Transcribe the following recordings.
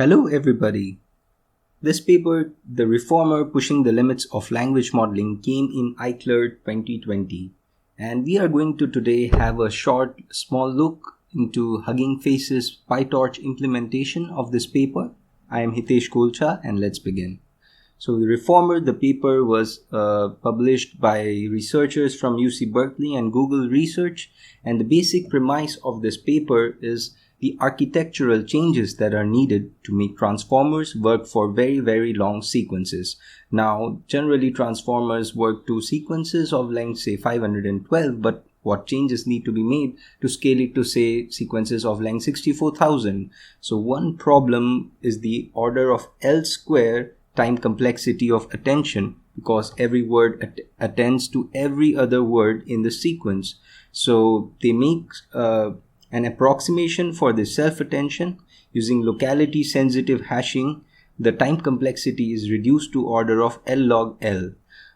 Hello everybody. This paper, The Reformer Pushing the Limits of Language Modeling, came in ICLR 2020, and we are going to today have a small look into Hugging Face's PyTorch implementation of this paper. I am Hitesh Kolcha, and let's begin. So The Reformer, the paper was published by researchers from UC Berkeley and Google Research, and the basic premise of this paper is the architectural changes that are needed to make transformers work for very, very long sequences. Now, generally transformers work to sequences of length, say 512, but what changes need to be made to scale it to, say, sequences of length 64,000? So one problem is the order of L square time complexity of attention, because every word attends to every other word in the sequence. So they make an approximation for the self-attention using locality sensitive hashing. The time complexity is reduced to order of L log L.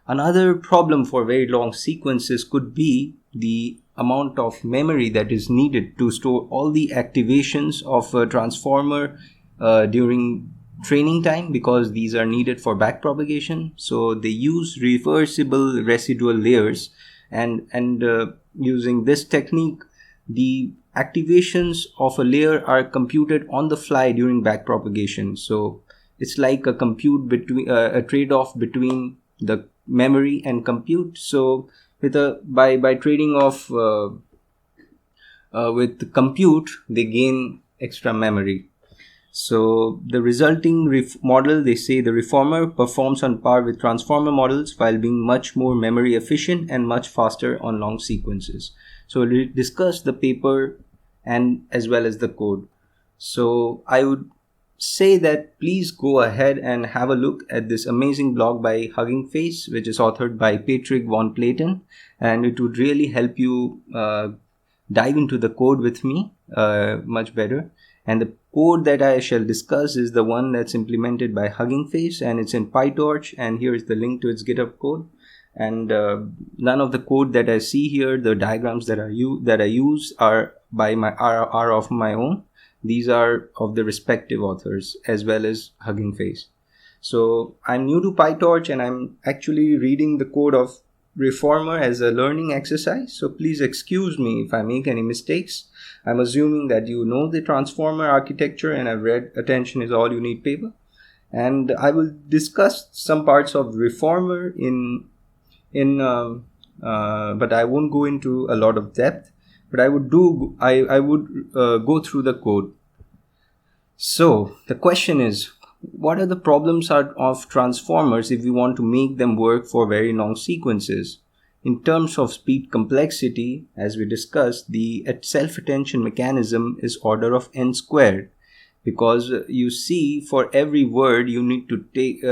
Another problem for very long sequences could be the amount of memory that is needed to store all the activations of a transformer during training time, because these are needed for backpropagation. So they use reversible residual layers, and using this technique, the activations of a layer are computed on the fly during backpropagation. So it's like a a trade-off between the memory and compute. So by trading off with the compute, they gain extra memory. So the resulting model, they say the reformer performs on par with transformer models while being much more memory efficient and much faster on long sequences. So we'll discuss the paper and as well as the code. So I would say that please go ahead and have a look at this amazing blog by Hugging Face, which is authored by Patrick von Platen, and it would really help you dive into the code with me much better. And the code that I shall discuss is the one that's implemented by Hugging Face, and it's in PyTorch, and here is the link to its GitHub code. And none of the code that I see here, the diagrams that I use are of my own. These are of the respective authors as well as Hugging Face. So I'm new to PyTorch, and I'm actually reading the code of Reformer as a learning exercise. So please excuse me if I make any mistakes. I'm assuming that you know the transformer architecture and I've read Attention is All You Need paper. And I will discuss some parts of Reformer but I won't go into a lot of depth. But I would go through the code. So the question is, what are the problems of transformers if we want to make them work for very long sequences? In terms of speed complexity, as we discussed, the self-attention mechanism is order of n squared, because you see for every word you need to take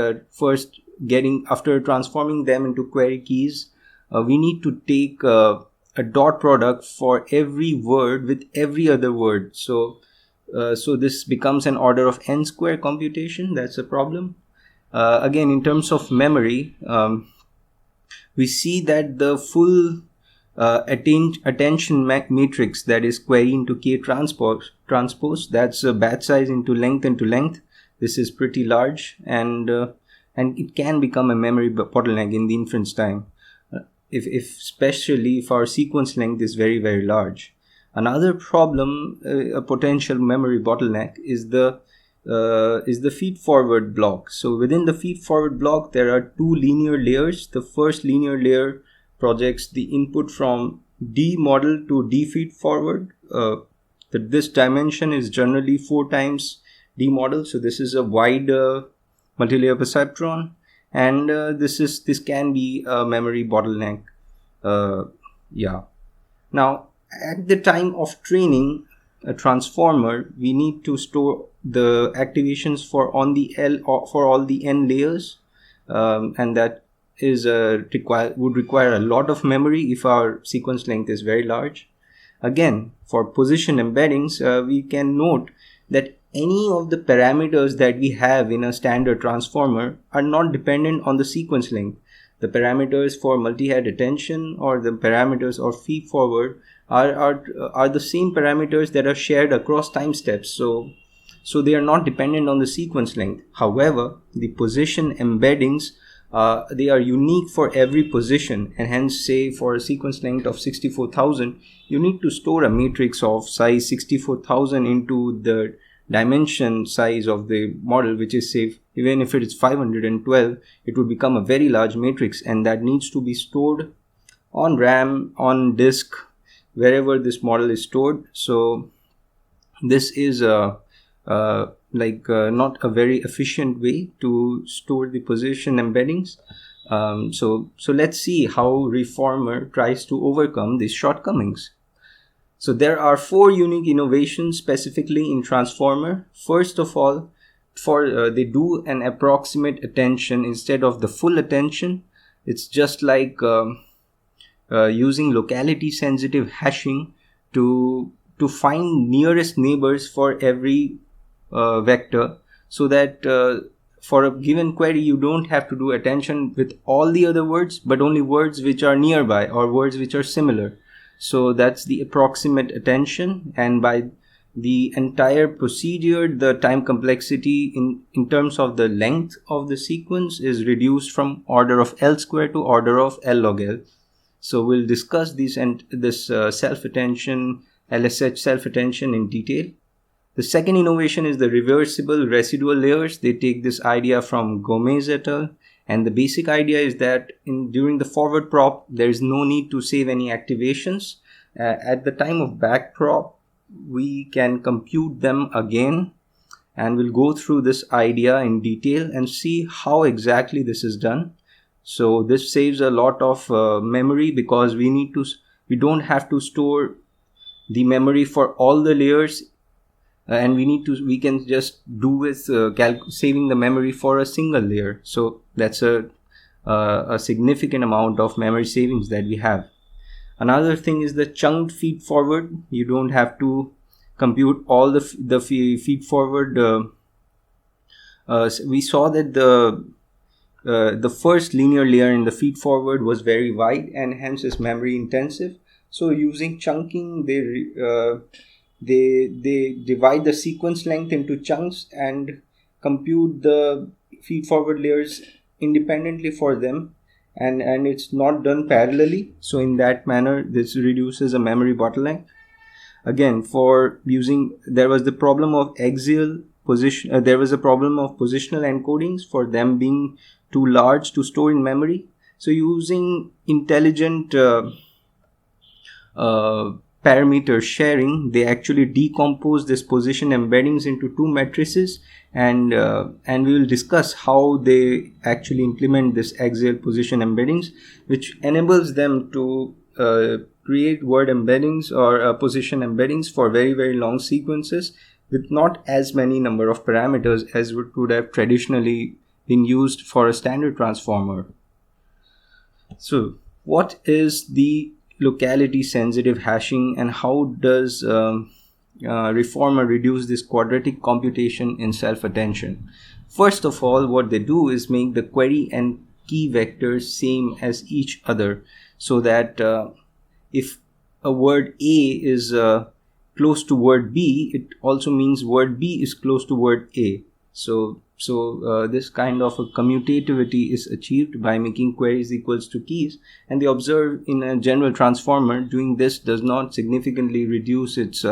after transforming them into query keys, we need to take a dot product for every word with every other word. So this becomes an order of n square computation. That's a problem. Again, in terms of memory, we see that the full attention matrix, that is query into k transpose, that's a batch size into length. This is pretty large, and it can become a memory bottleneck in the inference time, especially if our sequence length is very, very large. Another problem, a potential memory bottleneck, is the feed-forward block. So within the feed-forward block, there are two linear layers. The first linear layer projects the input from D model to D feed-forward. This dimension is generally 4 times D model. So this is a wide multilayer perceptron, and this can be a memory bottleneck. Now, at the time of training a transformer, we need to store the activations for all the n layers, and that is would require a lot of memory if our sequence length is very large. Again, for position embeddings, we can note that any of the parameters that we have in a standard transformer are not dependent on the sequence length. The parameters for multi-head attention or the parameters or feed forward are the same parameters that are shared across time steps. So so they are not dependent on the sequence length. However, the position embeddings, they are unique for every position, and hence, say for a sequence length of 64,000, you need to store a matrix of size 64,000 into the dimension size of the model, which is, say, even if it is 512, it would become a very large matrix, and that needs to be stored on RAM, on disk, wherever this model is stored. So this is not a very efficient way to store the position embeddings. So let's see how Reformer tries to overcome these shortcomings. So there are 4 unique innovations specifically in Transformer. First of all, they do an approximate attention instead of the full attention. It's just like using locality sensitive hashing to find nearest neighbors for every vector, so that for a given query you don't have to do attention with all the other words, but only words which are nearby or words which are similar. So that's the approximate attention, and by the entire procedure, the time complexity in terms of the length of the sequence is reduced from order of L square to order of L log L. So we'll discuss this self-attention, LSH self-attention in detail. The second innovation is the reversible residual layers. They take this idea from Gomez et al. And the basic idea is that during the forward prop, there is no need to save any activations. At the time of back prop, we can compute them again, and we'll go through this idea in detail and see how exactly this is done. So this saves a lot of memory, because we don't have to store the memory for all the layers, and we can just do with saving the memory for a single layer. So that's a significant amount of memory savings that we have. Another thing is the chunked feed forward. You don't have to compute all the feed forward. We saw that the first linear layer in the feed forward was very wide and hence is memory intensive. So using chunking, they divide the sequence length into chunks and compute the feed forward layers independently for them, and it's not done parallelly. So in that manner, this reduces a memory bottleneck. Again, there was the problem of axial position. There was a problem of positional encodings for them being too large to store in memory. So using intelligent parameter sharing, they actually decompose this position embeddings into 2 matrices, and we will discuss how they actually implement this axial position embeddings, which enables them to create word embeddings or position embeddings for very, very long sequences with not as many number of parameters as would have traditionally been used for a standard transformer. So what is the locality sensitive hashing, and how does Reformer reduce this quadratic computation in self-attention? First of all, what they do is make the query and key vectors same as each other, so that if a word A is close to word B, it also means word B is close to word A. So this kind of a commutativity is achieved by making queries equals to keys, and they observe in a general transformer doing this does not significantly reduce its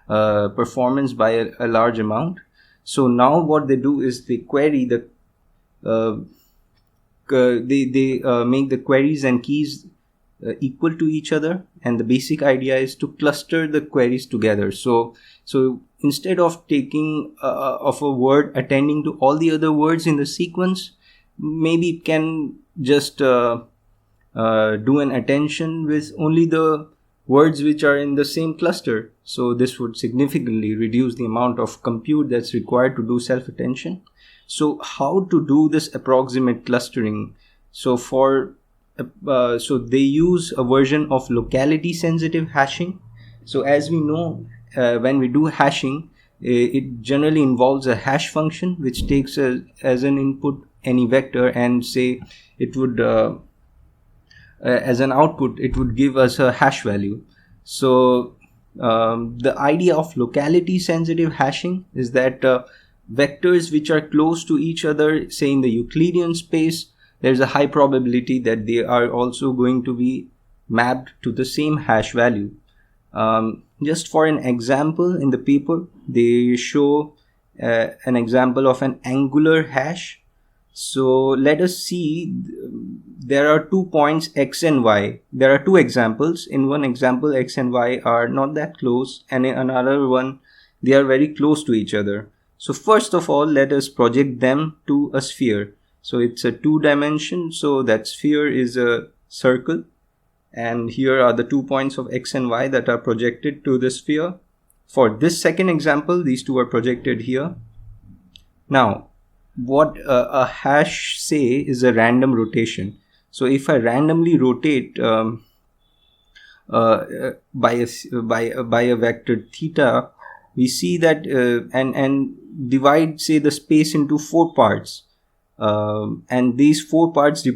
performance by a large amount. So now what they do is they query make the queries and keys equal to each other, and the basic idea is to cluster the queries together. So instead of taking of a word attending to all the other words in the sequence, maybe it can just do an attention with only the words which are in the same cluster. So this would significantly reduce the amount of compute that's required to do self-attention. So how to do this approximate clustering? So so they use a version of locality sensitive hashing. So as we know, when we do hashing, it generally involves a hash function which takes as an input any vector, and say it would as an output it would give us a hash value. So The idea of locality sensitive hashing is that vectors which are close to each other, say in the Euclidean space, there's a high probability that they are also going to be mapped to the same hash value. Just for an example, in the paper they show an example of an angular hash. So let us see, there are 2 points x and y. There are two examples. In one example, x and y are not that close, and in another one they are very close to each other. So first of all, let us project them to a sphere. So it's a 2-dimension, so that sphere is a circle, and here are the 2 points of x and y that are projected to the sphere. For this second example, these two are projected here. Now, what a hash say is a random rotation. So if I randomly rotate by a vector theta, we see that and divide, say, the space into 4 parts, and these 4 parts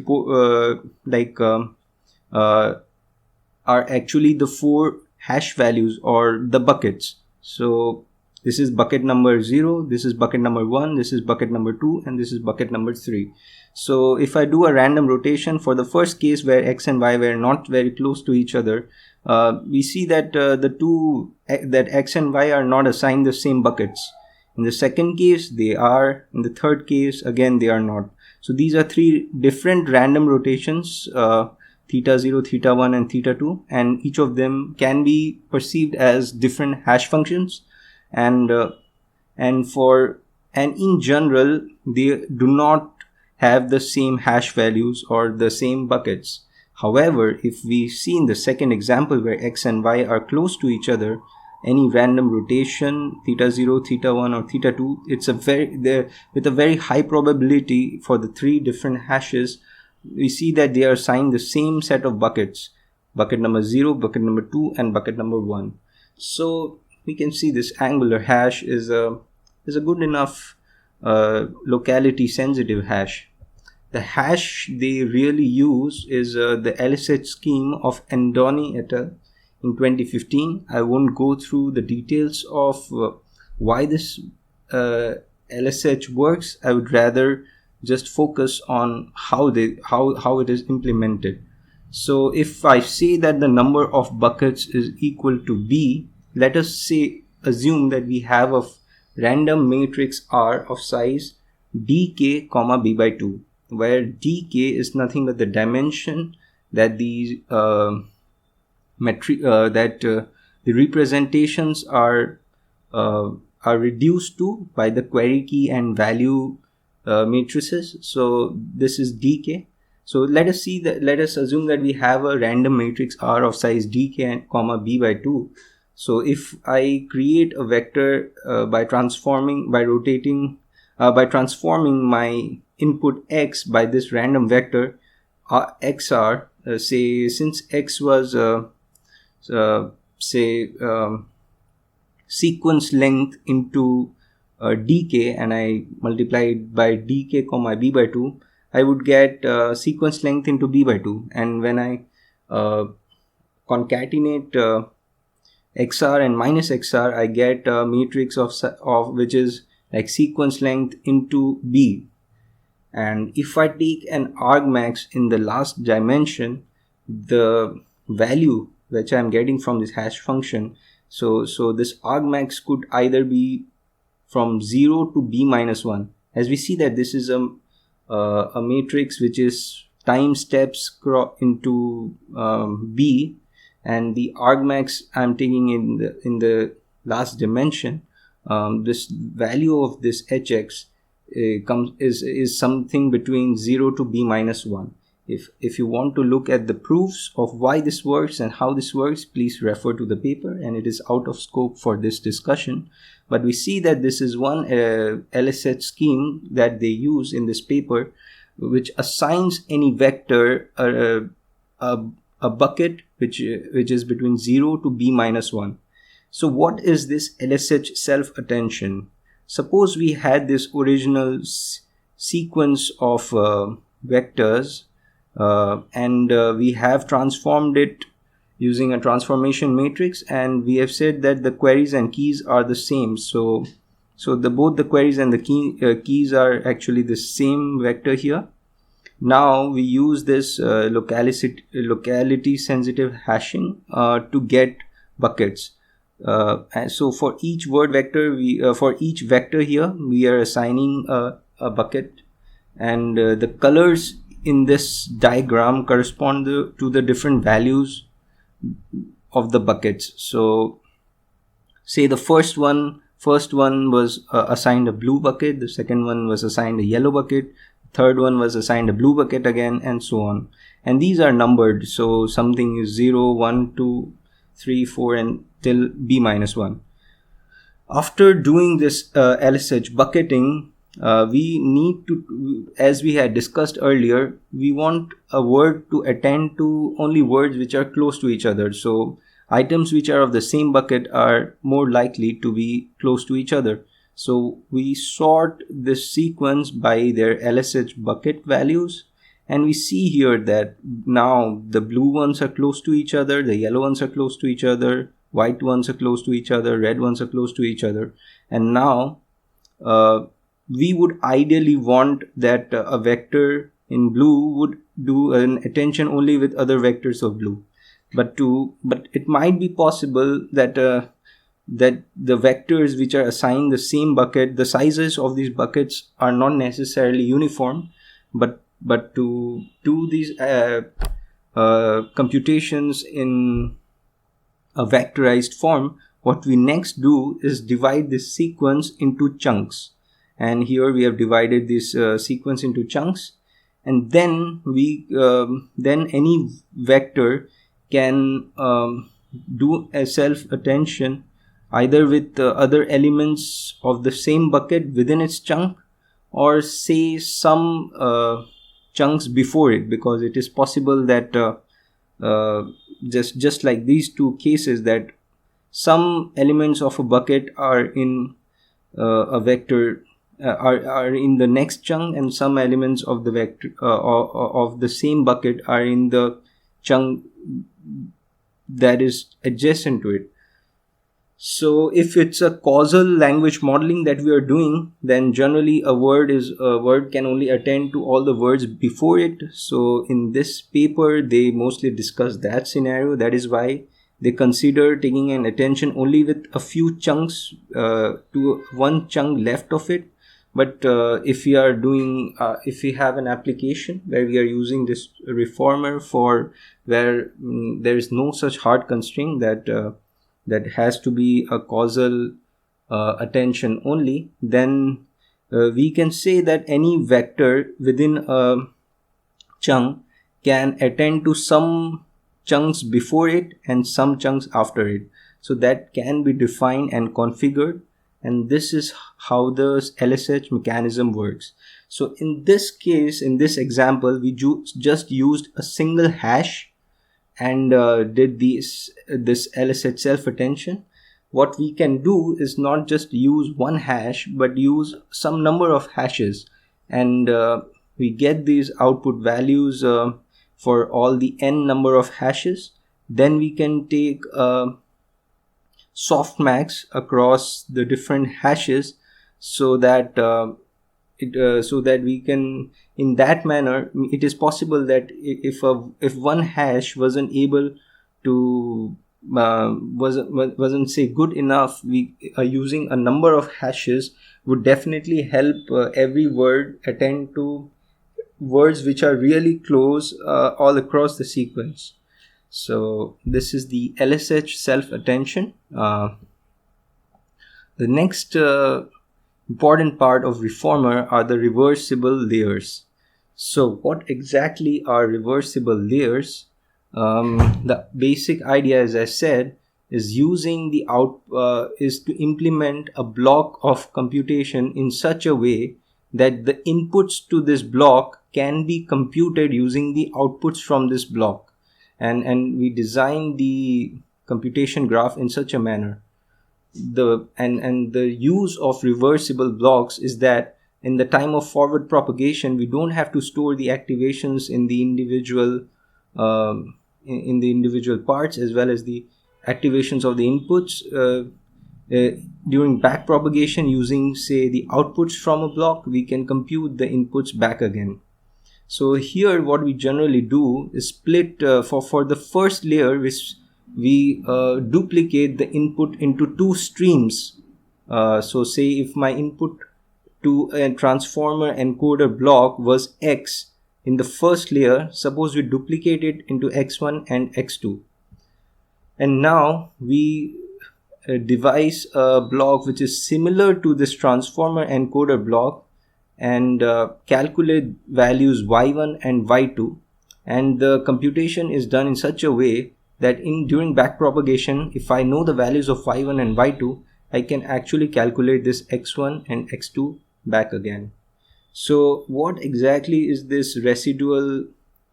are actually the 4 hash values or the buckets. So this is bucket number 0, this is bucket number 1, this is bucket number 2, and this is bucket number 3. So if I do a random rotation for the first case where x and y were not very close to each other, we see that that x and y are not assigned the same buckets. In the second case they are, in the third case again they are not. So these are 3 different random rotations, theta 0, theta 1, and theta 2, and each of them can be perceived as different hash functions, and in general they do not have the same hash values or the same buckets. However, if we see in the second example where x and y are close to each other, any random rotation, theta 0, theta 1, or theta 2, it's with a very high probability for the 3 different hashes, we see that they are assigned the same set of buckets, bucket number 0, bucket number 2, and bucket number 1. So we can see this angular hash is a good enough locality sensitive hash. The hash they really use is the LSH scheme of Andoni et al. In 2015. I won't go through the details of why this LSH works. I would rather just focus on how it is implemented. So if I say that the number of buckets is equal to b, let us assume that we have a random matrix R of size dk comma b by 2, where dk is nothing but the dimension that the representations are reduced to by the query key and value matrices. So this is dk. So let us assume that we have a random matrix R of size dk and comma b by 2. So if I create a vector by transforming my input x by this random vector xr, say since x was sequence length into dk, and I multiply it by dk comma b by 2, I would get sequence length into b by 2, and when I concatenate xr and minus xr, I get a matrix of which is like sequence length into b. And if I take an argmax in the last dimension, the value which I am getting from this hash function, so this argmax could either be from 0 to b minus 1, as we see that this is a matrix which is time steps into b, and the argmax I'm taking in the last dimension. This value of this hx is something between 0 to b minus 1. If you want to look at the proofs of why this works and how this works, please refer to the paper, and it is out of scope for this discussion. But we see that this is one LSH scheme that they use in this paper, which assigns any vector a bucket which is between 0 to b minus 1. So what is this LSH self-attention? Suppose we had this original sequence of vectors and we have transformed it using a transformation matrix, and we have said that the queries and keys are the same. So both the queries and the keys are actually the same vector here. Now we use this locality sensitive hashing to get buckets. And so for each word vector, for each vector here, we are assigning a bucket, and the colors in this diagram correspond to the different values of the buckets. So say the first one was assigned a blue bucket, the second one was assigned a yellow bucket, third one was assigned a blue bucket again, and so on. And these are numbered, so something is 0, 1, 2, 3, 4 and till b-1. After doing this LSH bucketing, we need to, as we had discussed earlier, we want a word to attend to only words which are close to each other. So items which are of the same bucket are more likely to be close to each other. So we sort this sequence by their LSH bucket values, and we see here that now the blue ones are close to each other, the yellow ones are close to each other, white ones are close to each other, red ones are close to each other. And now we would ideally want that a vector in blue would do an attention only with other vectors of blue. But it might be possible that that the vectors which are assigned the same bucket, the sizes of these buckets are not necessarily uniform, but to do these computations in a vectorized form, what we next do is divide this sequence into chunks. And here we have divided this sequence into chunks, and then then any vector can do a self-attention either with other elements of the same bucket within its chunk, or say some chunks before it, because it is possible that just like these two cases, that some elements of a bucket are in a vector are in the next chunk, and some elements of the vector of the same bucket are in the chunk that is adjacent to it. So if it's a causal language modeling that we are doing, then generally a word can only attend to all the words before it. So in this paper, they mostly discuss that scenario. That is why they consider taking an attention only with a few chunks to one chunk left of it. But if we are doing, if we have an application where we are using this reformer for where there is no such hard constraint that has to be a causal attention only, then we can say that any vector within a chunk can attend to some chunks before it and some chunks after it. So that can be defined and configured, and this is how the LSH mechanism works. So in this case, in this example, we just used a single hash and did this LSH self-attention. What we can do is not just use one hash, but use some number of hashes, and we get these output values for all the n number of hashes. Then we can take softmax across the different hashes, so that we can, in that manner, it is possible that if one hash wasn't able to wasn't say good enough, we using a number of hashes would definitely help every word attend to words which are really close all across the sequence. So this is the LSH self-attention. The next important part of Reformer are the reversible layers. So what exactly are reversible layers? The basic idea, as I said, is using the is to implement a block of computation in such a way that the inputs to this block can be computed using the outputs from this block. And we design the computation graph in such a manner. The use of reversible blocks is that in the time of forward propagation, we don't have to store the activations in the individual in the individual parts as well as the activations of the inputs during back propagation. Using say the outputs from a block, we can compute the inputs back again. So here what we generally do is split for the first layer, which we duplicate the input into two streams. So say if my input to a transformer encoder block was X in the first layer, suppose we duplicate it into X1 and X2. And now we devise a block which is similar to this transformer encoder block and calculate values y1 and y2, and the computation is done in such a way that during backpropagation, if I know the values of y1 and y2, I can actually calculate this x1 and x2 back again. So what exactly is this residual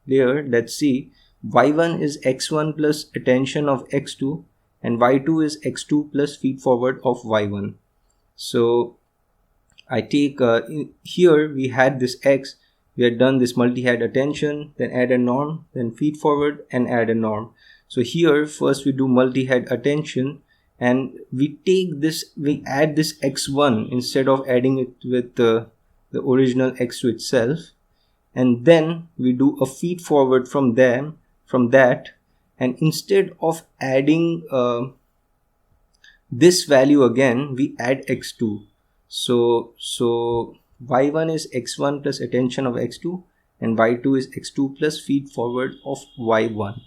layer? Let's see. Y1 is x1 plus attention of x2 and y2 is x2 plus feed forward of y1. So I take here we had this x, we had done this multi-head attention, then add a norm, then feed forward and add a norm. So here first we do multi-head attention and we take this, we add this x1 instead of adding it with the original x2 itself, and then we do a feed forward from that, and instead of adding this value again, we add x2. So y1 is x1 plus attention of x2 and y2 is x2 plus feed forward of y1.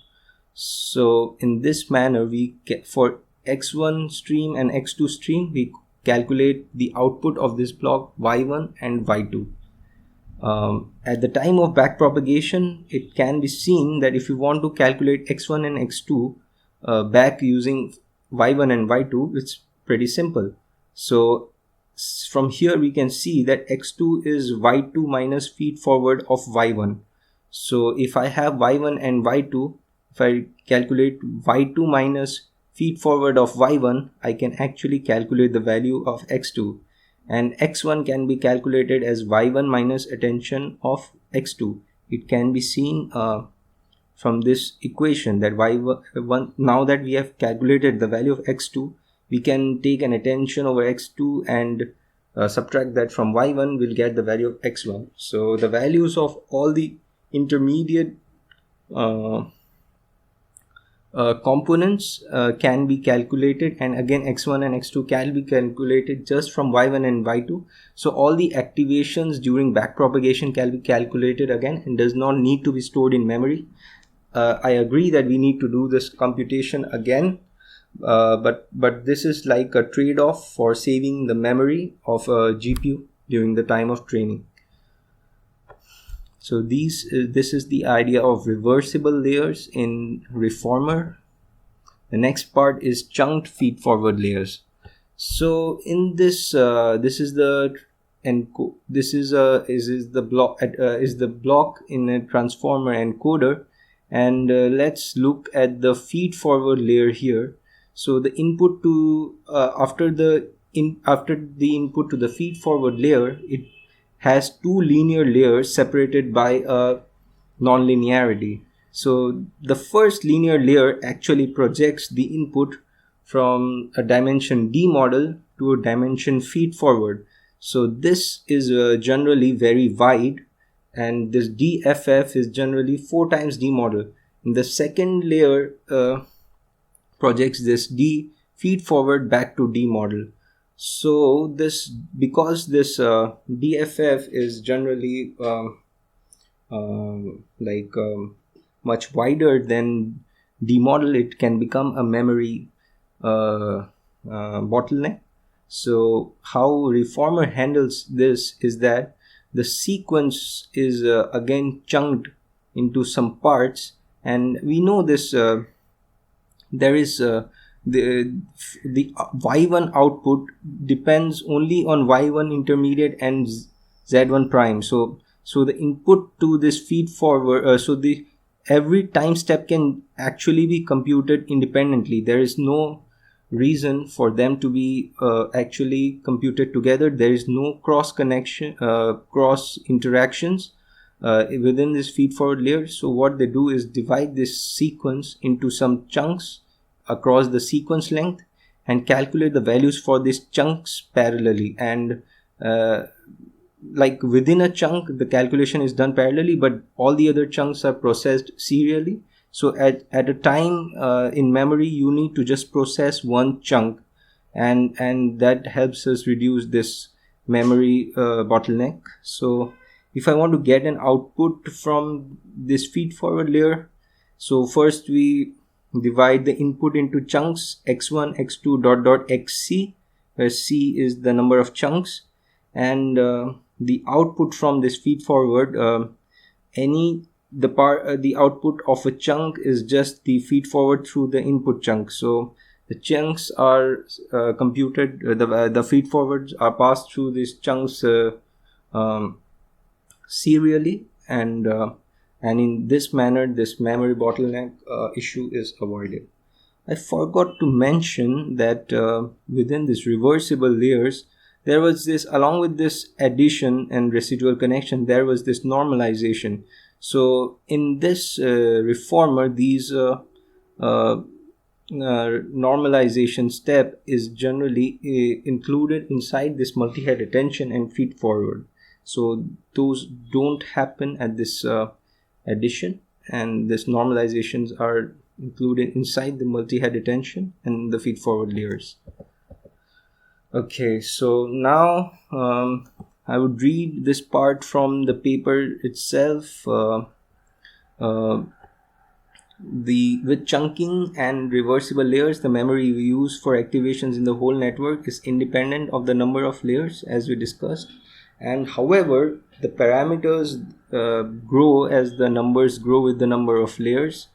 So in this manner, we get for x1 stream and x2 stream, we calculate the output of this block y1 and y2. At the time of backpropagation, it can be seen that if you want to calculate x1 and x2 back using y1 and y2, it's pretty simple. So from here we can see that x2 is y2 minus feed forward of y1. So if I have y1 and y2, if I calculate y2 minus feed forward of y1, I can actually calculate the value of x2, and x1 can be calculated as y1 minus attention of x2. It can be seen from this equation that y1, now that we have calculated the value of x2, we can take an attention over x2 and subtract that from y1, we'll get the value of x1. So the values of all the intermediate components can be calculated, and again x1 and x2 can be calculated just from y1 and y2. So all the activations during backpropagation can be calculated again and does not need to be stored in memory. I agree that we need to do this computation again, but this is like a trade-off for saving the memory of a GPU during the time of training. So this is the idea of reversible layers in Reformer. The next part is chunked feed forward layers. So in this this is the block in a transformer encoder, and let's look at the feed forward layer here. So the input to after the input to the feed forward layer, it has two linear layers separated by a nonlinearity. So the first linear layer actually projects the input from a dimension D model to a dimension feed forward. So this is generally very wide, and this DFF is generally 4 times D model. And the second layer projects this D feed forward back to D model. So because this DFF is generally much wider than D model, it can become a memory bottleneck. So how Reformer handles this is that the sequence is again chunked into some parts, and we know this there is the y1 output depends only on y1 intermediate and z1 prime. So the input to this feed forward, every time step can actually be computed independently. There is no reason for them to be actually computed together. There is no cross connection, cross interactions. within this feed-forward layer. So what they do is divide this sequence into some chunks across the sequence length and calculate the values for these chunks parallelly. And like within a chunk, the calculation is done parallelly, but all the other chunks are processed serially. So at a time in memory, you need to just process one chunk, and that helps us reduce this memory bottleneck. So if I want to get an output from this feed forward layer, so first we divide the input into chunks x1, x2, dot dot xc, where c is the number of chunks, and the output from this feed forward, the output of a chunk is just the feed forward through the input chunk. So the chunks are computed, the feed forwards are passed through these chunks serially, and in this manner this memory bottleneck issue is avoided. I forgot to mention that within this reversible layers, there was this, along with this addition and residual connection, there was this normalization. So in this reformer, these normalization step is generally included inside this multi-head attention and feed forward. So those don't happen at this addition, and this normalizations are included inside the multi-head attention and the feed forward layers. Okay, so now I would read this part from the paper itself. With chunking and reversible layers, the memory we use for activations in the whole network is independent of the number of layers, as we discussed. And however, the parameters grow as the numbers grow with the number of layers.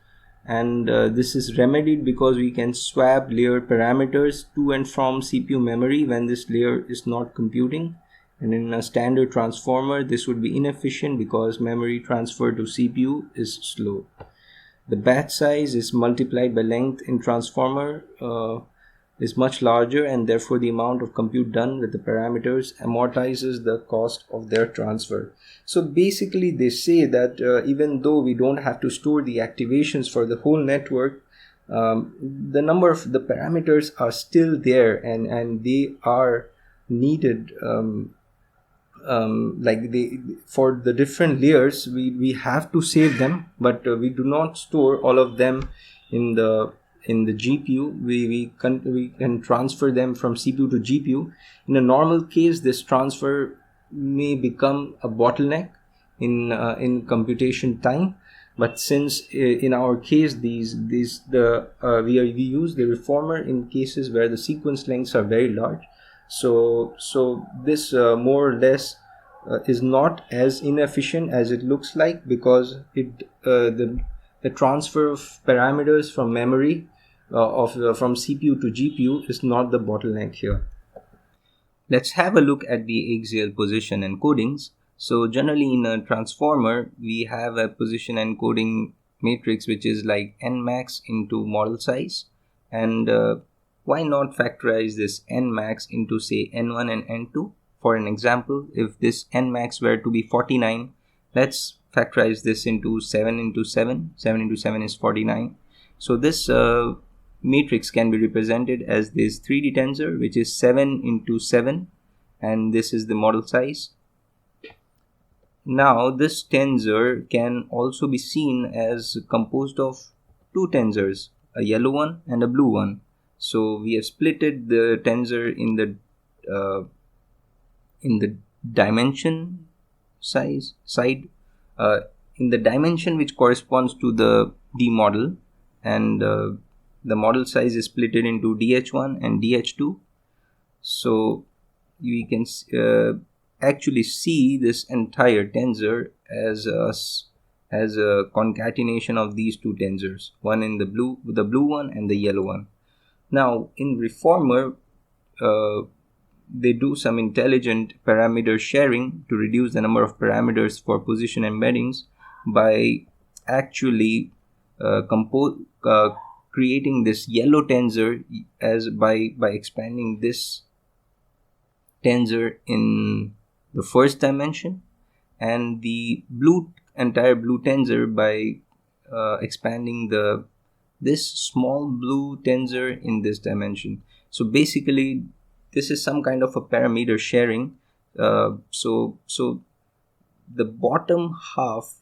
And this is remedied because we can swap layer parameters to and from CPU memory when this layer is not computing. And in a standard transformer, this would be inefficient because memory transfer to CPU is slow. The batch size is multiplied by length in transformer is much larger, and therefore the amount of compute done with the parameters amortizes the cost of their transfer. So basically they say that even though we don't have to store the activations for the whole network, the number of the parameters are still there, and they are needed. For the different layers, we have to save them, but we do not store all of them in the GPU. We can transfer them from CPU to GPU. In a normal case, this transfer may become a bottleneck in computation time, but since in our case we use the reformer in cases where the sequence lengths are very large, so this more or less is not as inefficient as it looks like, because the transfer of parameters from memory from CPU to GPU is not the bottleneck here. Let's have a look at the axial position encodings. So generally in a transformer, we have a position encoding matrix which is like n max into model size, and why not factorize this n max into say n1 and n2? For an example, if this n max were to be 49, let's factorize this into 7 into 7. 7 into 7 is 49. So this matrix can be represented as this 3D tensor, which is 7 into 7, and this is the model size. Now this tensor can also be seen as composed of two tensors, a yellow one and a blue one. So we have splitted the tensor in the dimension side, in the dimension which corresponds to the D model, and the model size is split into DH1 and DH2. So we can actually see this entire tensor as a concatenation of these two tensors, one in the blue one and the yellow one. Now in reformer, they do some intelligent parameter sharing to reduce the number of parameters for position embeddings by actually creating this yellow tensor as by expanding this tensor in the first dimension, and the entire blue tensor by expanding this small blue tensor in this dimension. So basically this is some kind of a parameter sharing. So the bottom half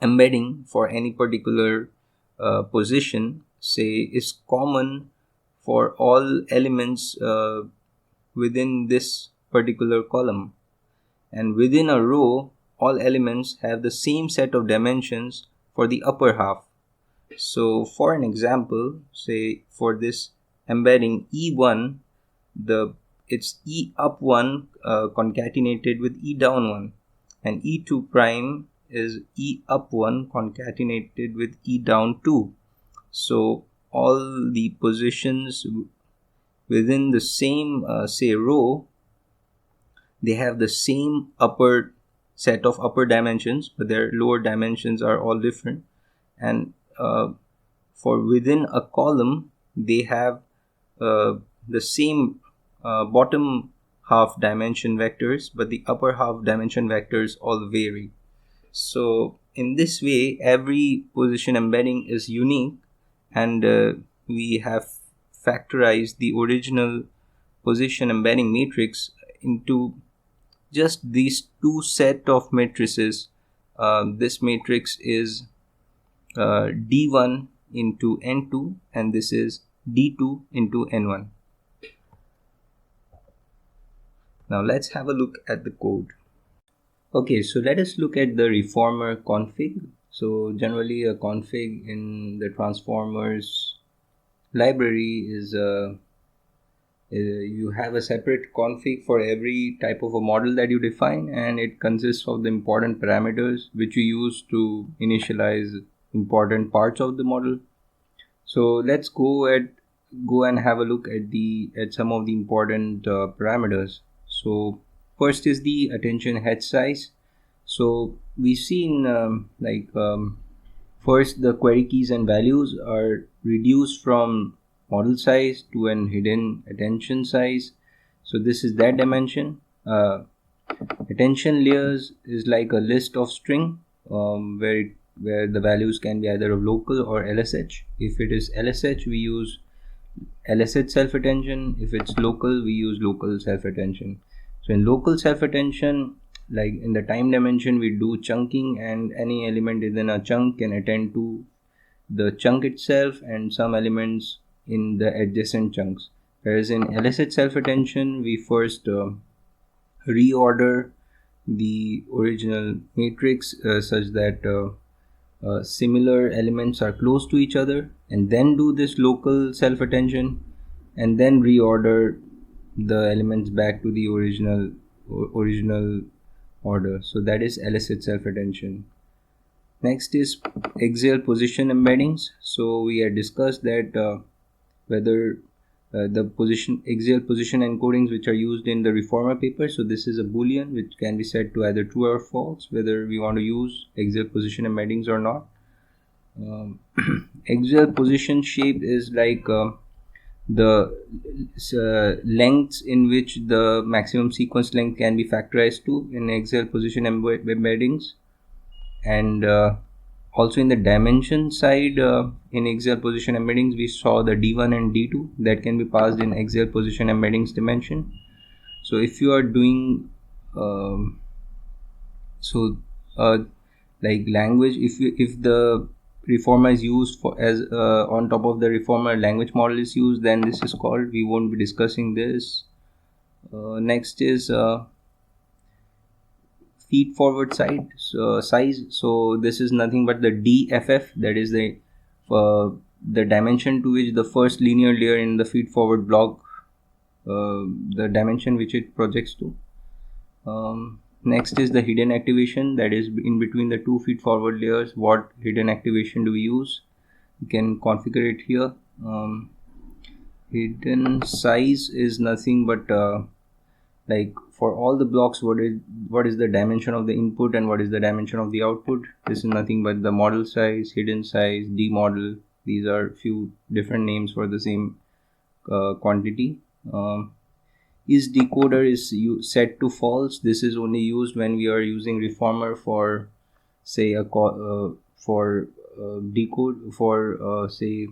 embedding for any particular position, say, is common for all elements within this particular column, and within a row all elements have the same set of dimensions for the upper half. So for an example, say for this embedding E1, it's E up 1 concatenated with E down 1, and E2 prime is E up 1 concatenated with E down 2. So all the positions within the same say row, they have the same upper set of upper dimensions, but their lower dimensions are all different. And for within a column, they have the same bottom half dimension vectors, but the upper half dimension vectors all vary. So in this way, every position embedding is unique, and we have factorized the original position embedding matrix into just these two set of matrices. This matrix is D1 into N2, and this is D2 into N1. Now let's have a look at the code. Okay, so let us look at the reformer config. So generally a config in the transformers library is you have a separate config for every type of a model that you define, and it consists of the important parameters which you use to initialize important parts of the model. So let's go and have a look at some of the important parameters. So first is the attention head size. So we've seen first the query keys and values are reduced from model size to an hidden attention size. So this is that dimension. Attention layers is like a list of string where the values can be either of local or LSH. If it is LSH, we use LSH self attention. If it's local, we use local self attention. So in local self attention, like in the time dimension, we do chunking, and any element within a chunk can attend to the chunk itself and some elements in the adjacent chunks. Whereas in LSH self attention, we first reorder the original matrix such that similar elements are close to each other, and then do this local self attention, and then reorder the elements back to the original order. So that is LSH self attention. Next is axial position embeddings. So we had discussed that whether the axial position encodings which are used in the reformer paper. So this is a boolean which can be set to either true or false, whether we want to use axial position embeddings or not. Axial position shape is like the lengths in which the maximum sequence length can be factorized to in axial position embeddings, and also in the dimension side in axial position embeddings we saw the D1 and D2 that can be passed in axial position embeddings dimension. So if you are doing like language, if the reformer is used for as on top of the reformer language model is used, then this is called. We won't be discussing this. Next is feed forward size. So this is nothing but the DFF, that is the dimension to which the first linear layer in the feed forward block, the dimension which it projects to. Next is the hidden activation, that is in between the two feed forward layers. What hidden activation do we use? You can configure it here. Hidden size is nothing but like for all the blocks, what is the dimension of the input and what is the dimension of the output. This is nothing but the model size, hidden size, demodel. These are few different names for the same quantity. is decoder is set to false. This is only used when we are using reformer for say a decode for say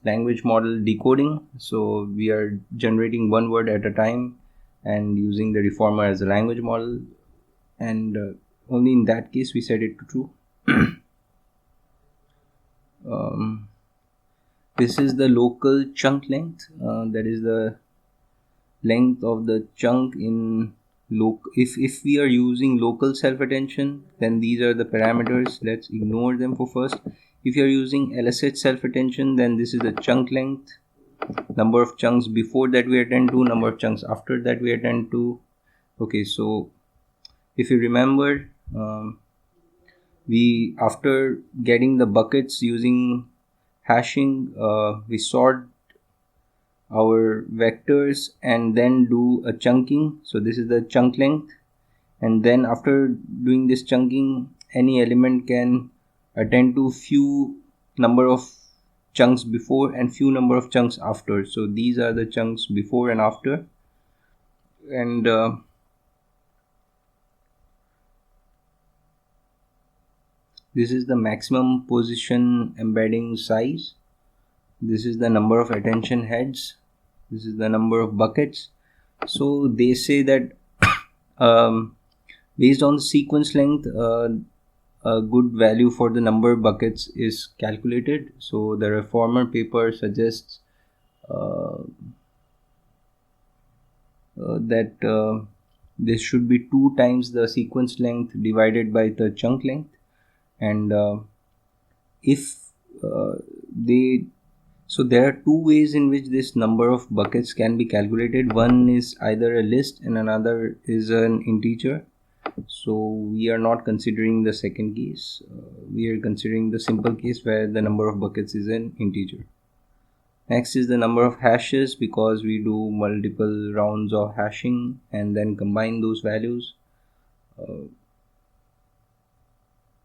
language model decoding. So we are generating one word at a time and using the reformer as a language model, and only in that case we set it to true. This is the local chunk length, that is the length of the chunk in if we are using local self attention, then these are the parameters. Let's ignore them for first. If you are using LSH self attention, then this is the chunk length, number of chunks before that we attend to, number of chunks after that we attend to. Okay, so if you remember, we after getting the buckets using hashing, we sort our vectors and then do a chunking. So this is the chunk length, and then after doing this chunking, any element can attend to few number of chunks before and few number of chunks after. So these are the chunks before and after, and this is the maximum position embedding size. This is the number of attention heads. This is the number of buckets. So they say that based on the sequence length, a good value for the number of buckets is calculated. So the reformer paper suggests that this should be 2 times the sequence length divided by the chunk length, and if so there are 2 ways in which this number of buckets can be calculated. One is either a list and another is an integer. So we are not considering the second case. We are considering the simple case where the number of buckets is an integer. Next is the number of hashes, because we do multiple rounds of hashing and then combine those values.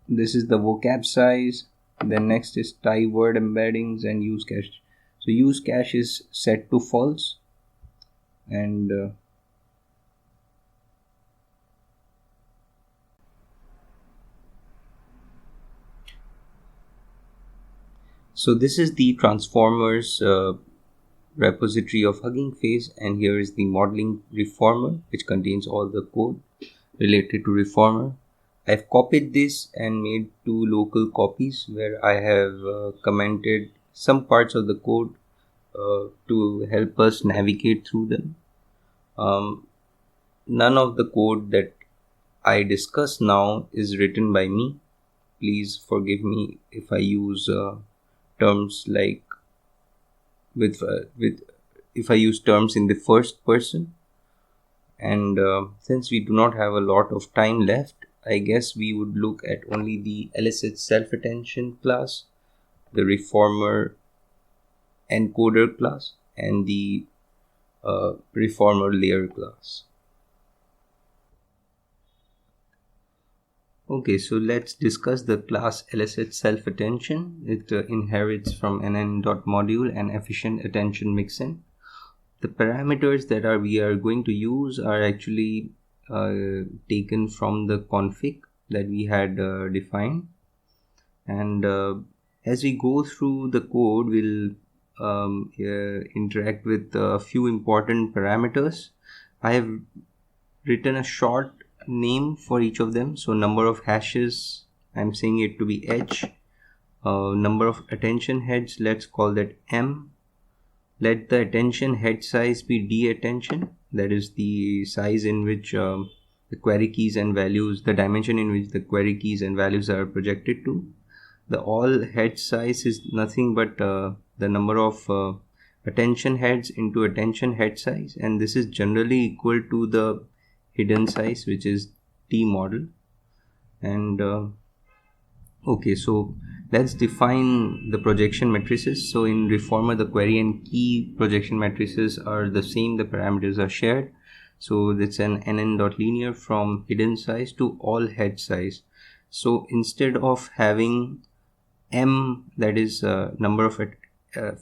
This is the vocab size. Then next is tie word embeddings and use cache. So use cache is set to false, and so this is the transformers repository of Hugging Face, and here is the modeling reformer, which contains all the code related to reformer. I've copied this and made 2 local copies where I have commented some parts of the code to help us navigate through them. None of the code that I discuss now is written by me. Please forgive me if I use terms like if I use terms in the first person. And since we do not have a lot of time left, I guess we would look at only the LSH Self Attention class, the ReformerEncoder class, and the ReformerLayer class. Okay, so let's discuss the class LSH Self Attention. It inherits from nn.module and efficient attention mixin. The parameters that we are going to use are actually taken from the config that we had defined, and as we go through the code, we'll interact with a few important parameters. I have written a short name for each of them. So number of hashes, I'm saying it to be h. Number of attention heads, let's call that m. Let the attention head size be d attention, that is the size in which the query keys and values, the dimension in which the query keys and values are projected to. The all head size is nothing but the number of attention heads into attention head size, and this is generally equal to the hidden size, which is t model. And okay, so let's define the projection matrices. So in Reformer, the query and key projection matrices are the same, the parameters are shared. So it's an nn.linear from hidden size to all head size. So instead of having m, that is number of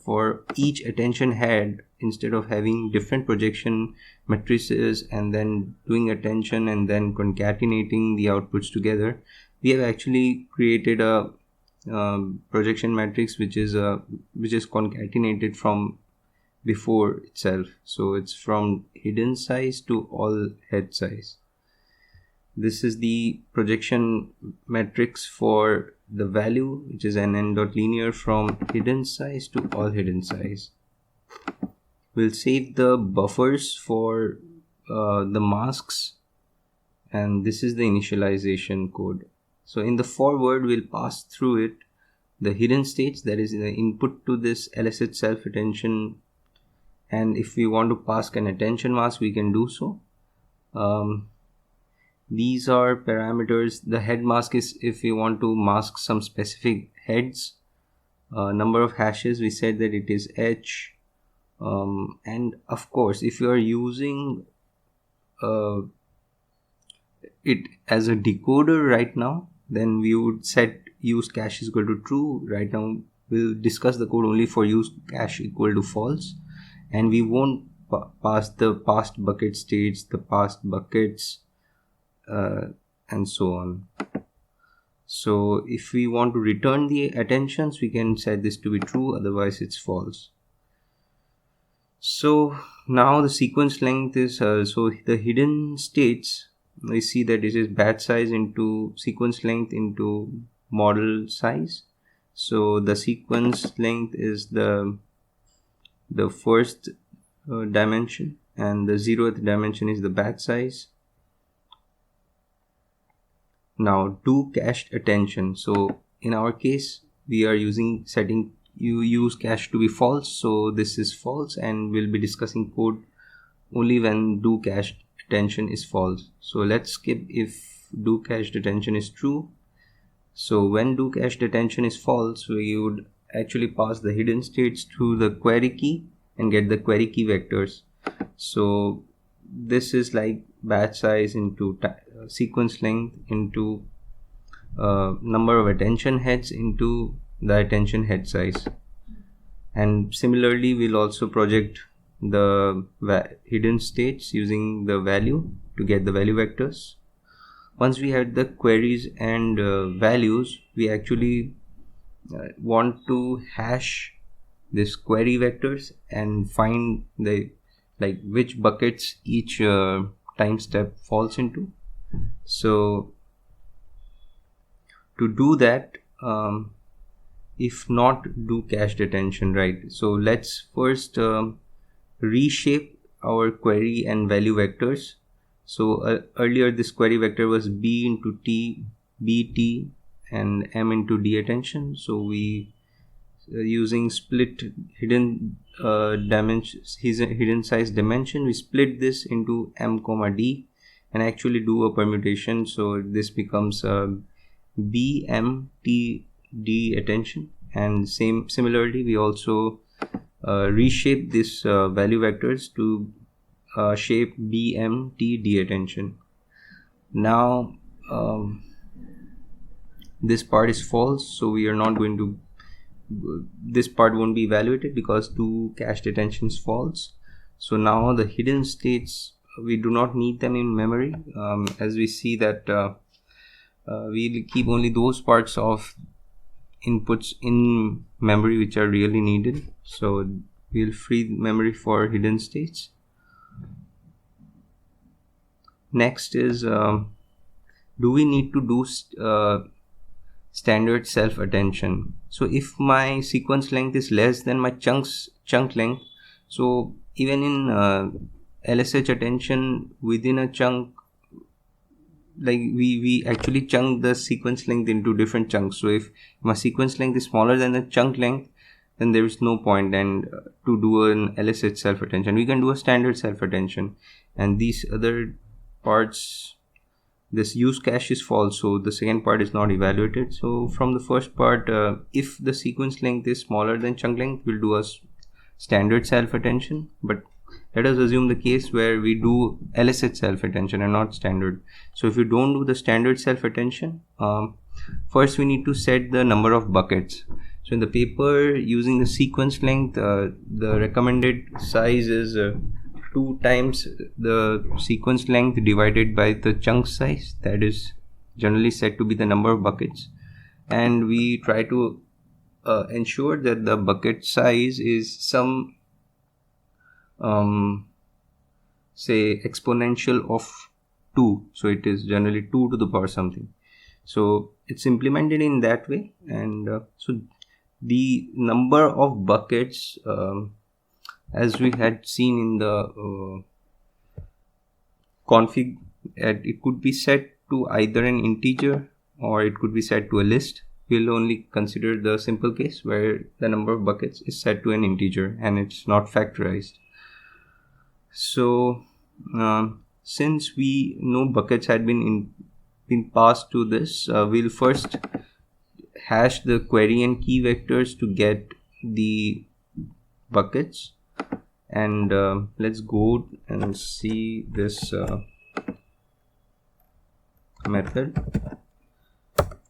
for each attention head, instead of having different projection matrices and then doing attention and then concatenating the outputs together, we have actually created a projection matrix which is concatenated from before itself. So it's from hidden size to all head size. This is the projection matrix for the value, which is nn.linear from hidden size to all hidden size. We'll save the buffers for the masks, and this is the initialization code. So in the forward, we'll pass through it the hidden states, that is the input to this LSH Self Attention, and if we want to pass an attention mask, we can do so. These are parameters. The head mask is if we want to mask some specific heads. Number of hashes, we said that it is h. And of course, if you are using it as a decoder right now, then we would set use cache is equal to true. Right now, we'll discuss the code only for use cache equal to false, and we won't pass the past bucket states, the past buckets, and so on. So if we want to return the attentions, we can set this to be true, otherwise it's false. So now the sequence length is so the hidden states, we see that this is batch size into sequence length into model size. So the sequence length is the first dimension, and the 0th dimension is the batch size. Now do cached attention. So in our case, we are setting you use cache to be false, so this is false, and we'll be discussing code only when do cached attention is false. So let's skip if do cached attention is true. So when do cached attention is false, we would actually pass the hidden states to the query key and get the query key vectors. So this is like batch size into sequence length into number of attention heads into the attention head size. And similarly, we'll also project the hidden states using the value to get the value vectors. Once we had the queries and values, we actually want to hash this query vectors and find the which buckets each time step falls into. So to do that, if not do cached attention, right? So let's first reshape our query and value vectors. So earlier this query vector was b into t, bt, and m into d attention. So we using split hidden dimensions, hidden size dimension, we split this into m comma d and actually do a permutation. So this becomes b m t d attention, and similarly we also reshape this value vectors to shape b m t d attention. Now this part is false, so we are not going to, this part won't be evaluated because do cached attention is false. So now the hidden states, we do not need them in memory, as we see that we'll keep only those parts of inputs in memory which are really needed. So we'll free memory for hidden states. Next is do we need to do standard self attention? So if my sequence length is less than my chunk length, so even in LSH attention within a chunk, like we actually chunk the sequence length into different chunks. So if my sequence length is smaller than the chunk length, then there is no point and to do an LSH self attention. We can do a standard self attention, and these other parts, this use cache is false, so the second part is not evaluated. So from the first part, if the sequence length is smaller than chunk length, we'll do a standard self attention. But let us assume the case where we do LSH self attention and not standard. So if you don't do the standard self attention, first we need to set the number of buckets. So in the paper, using the sequence length, the recommended size is 2 times the sequence length divided by the chunk size, that is generally said to be the number of buckets, and we try to ensure that the bucket size is some say exponential of 2, so it is generally 2 to the power something. So it's implemented in that way, and so the number of buckets, as we had seen in the config, it could be set to either an integer or it could be set to a list. We'll only consider the simple case where the number of buckets is set to an integer and it's not factorized. So since we know buckets had been passed to this, we'll first hash the query and key vectors to get the buckets, and let's go and see this method.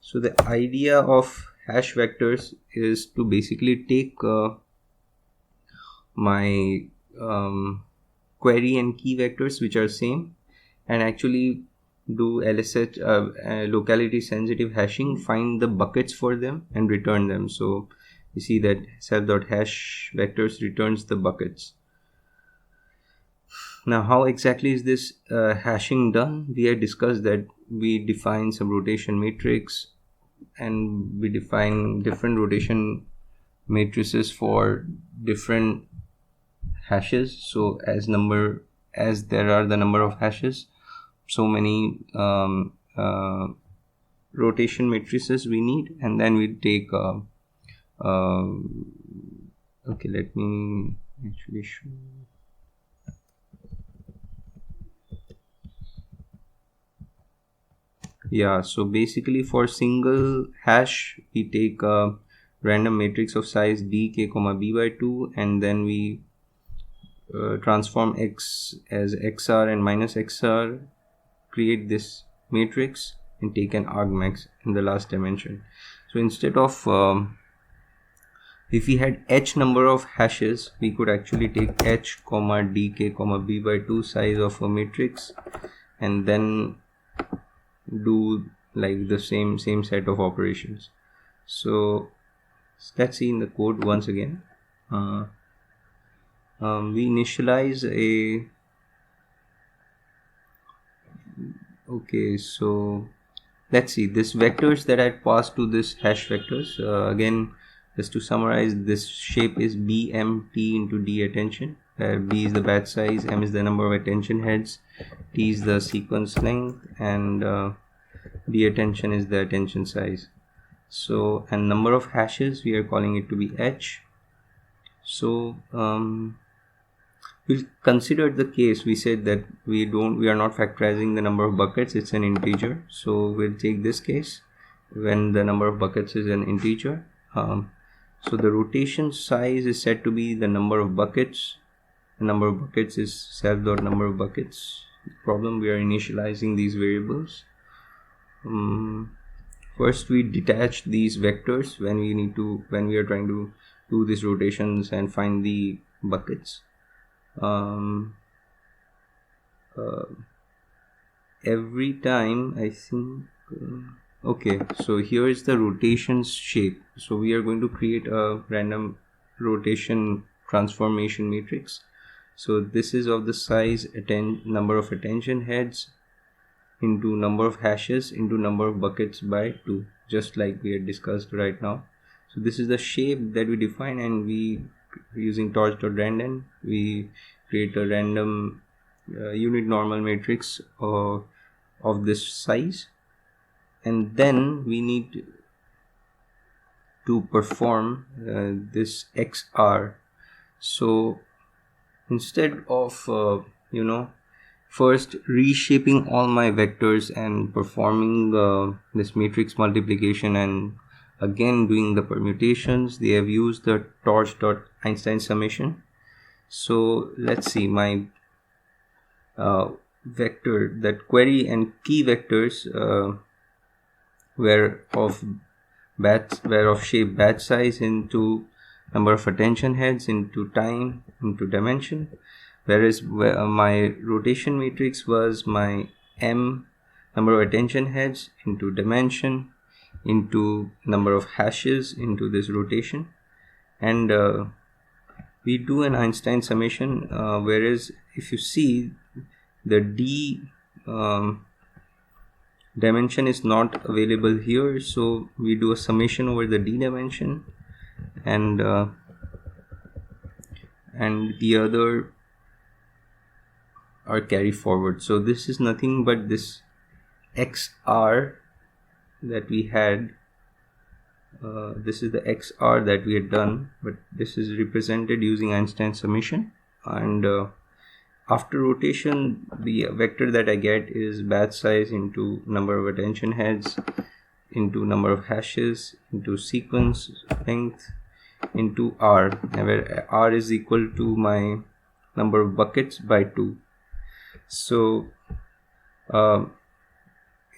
So the idea of hash vectors is to basically take my query and key vectors which are same and actually do LSH locality sensitive hashing, find the buckets for them and return them. So you see that self.hash vectors returns the buckets. Now how exactly is this hashing done? We had discussed that we define some rotation matrix and we define different rotation matrices for different hashes. So as there are the number of hashes, so many rotation matrices we need, and then we take okay, let me actually show. Yeah, so basically for single hash we take a random matrix of size d k comma b by 2, and then we transform x as xr and minus xr, create this matrix and take an argmax in the last dimension. So instead of if we had h number of hashes, we could actually take h comma dk comma b by 2 size of a matrix and then do like the same set of operations. So let's see in the code once again. We initialize a okay, so let's see this vectors that I passed to this hash vectors. Again, just to summarize, this shape is bmt into d attention. B is the batch size, m is the number of attention heads, t is the sequence length, and d attention is the attention size. So, and number of hashes we are calling it to be h. So we'll consider the case we said that we are not factorizing the number of buckets, it's an integer. So we'll take this case when the number of buckets is an integer. So the rotation size is said to be the number of buckets. The number of buckets is self.number of buckets. The problem, we are initializing these variables. First we detach these vectors when we are trying to do these rotations and find the buckets. Every time I think okay, so here is the rotation shape. So we are going to create a random rotation transformation matrix. So this is of the size number of attention heads into number of hashes into number of buckets by 2, just like we had discussed right now. So this is the shape that we define, and we, using torch.random, we create a random unit normal matrix of this size, and then we need to perform this XR. So instead of first reshaping all my vectors and performing this matrix multiplication and again doing the permutations, they have used the torch.Einstein summation. So let's see, my vector, that query and key vectors were of of shape batch size into number of attention heads into time into dimension, whereas my rotation matrix was my m number of attention heads into dimension into number of hashes into this rotation, and we do an Einstein summation, whereas if you see the d dimension is not available here, so we do a summation over the d dimension, and the other are carry forward. So this is nothing but this xr that we had. This is the xr that we had done, but this is represented using Einstein summation, and after rotation the vector that I get is batch size into number of attention heads into number of hashes into sequence length into r, where r is equal to my number of buckets by 2. So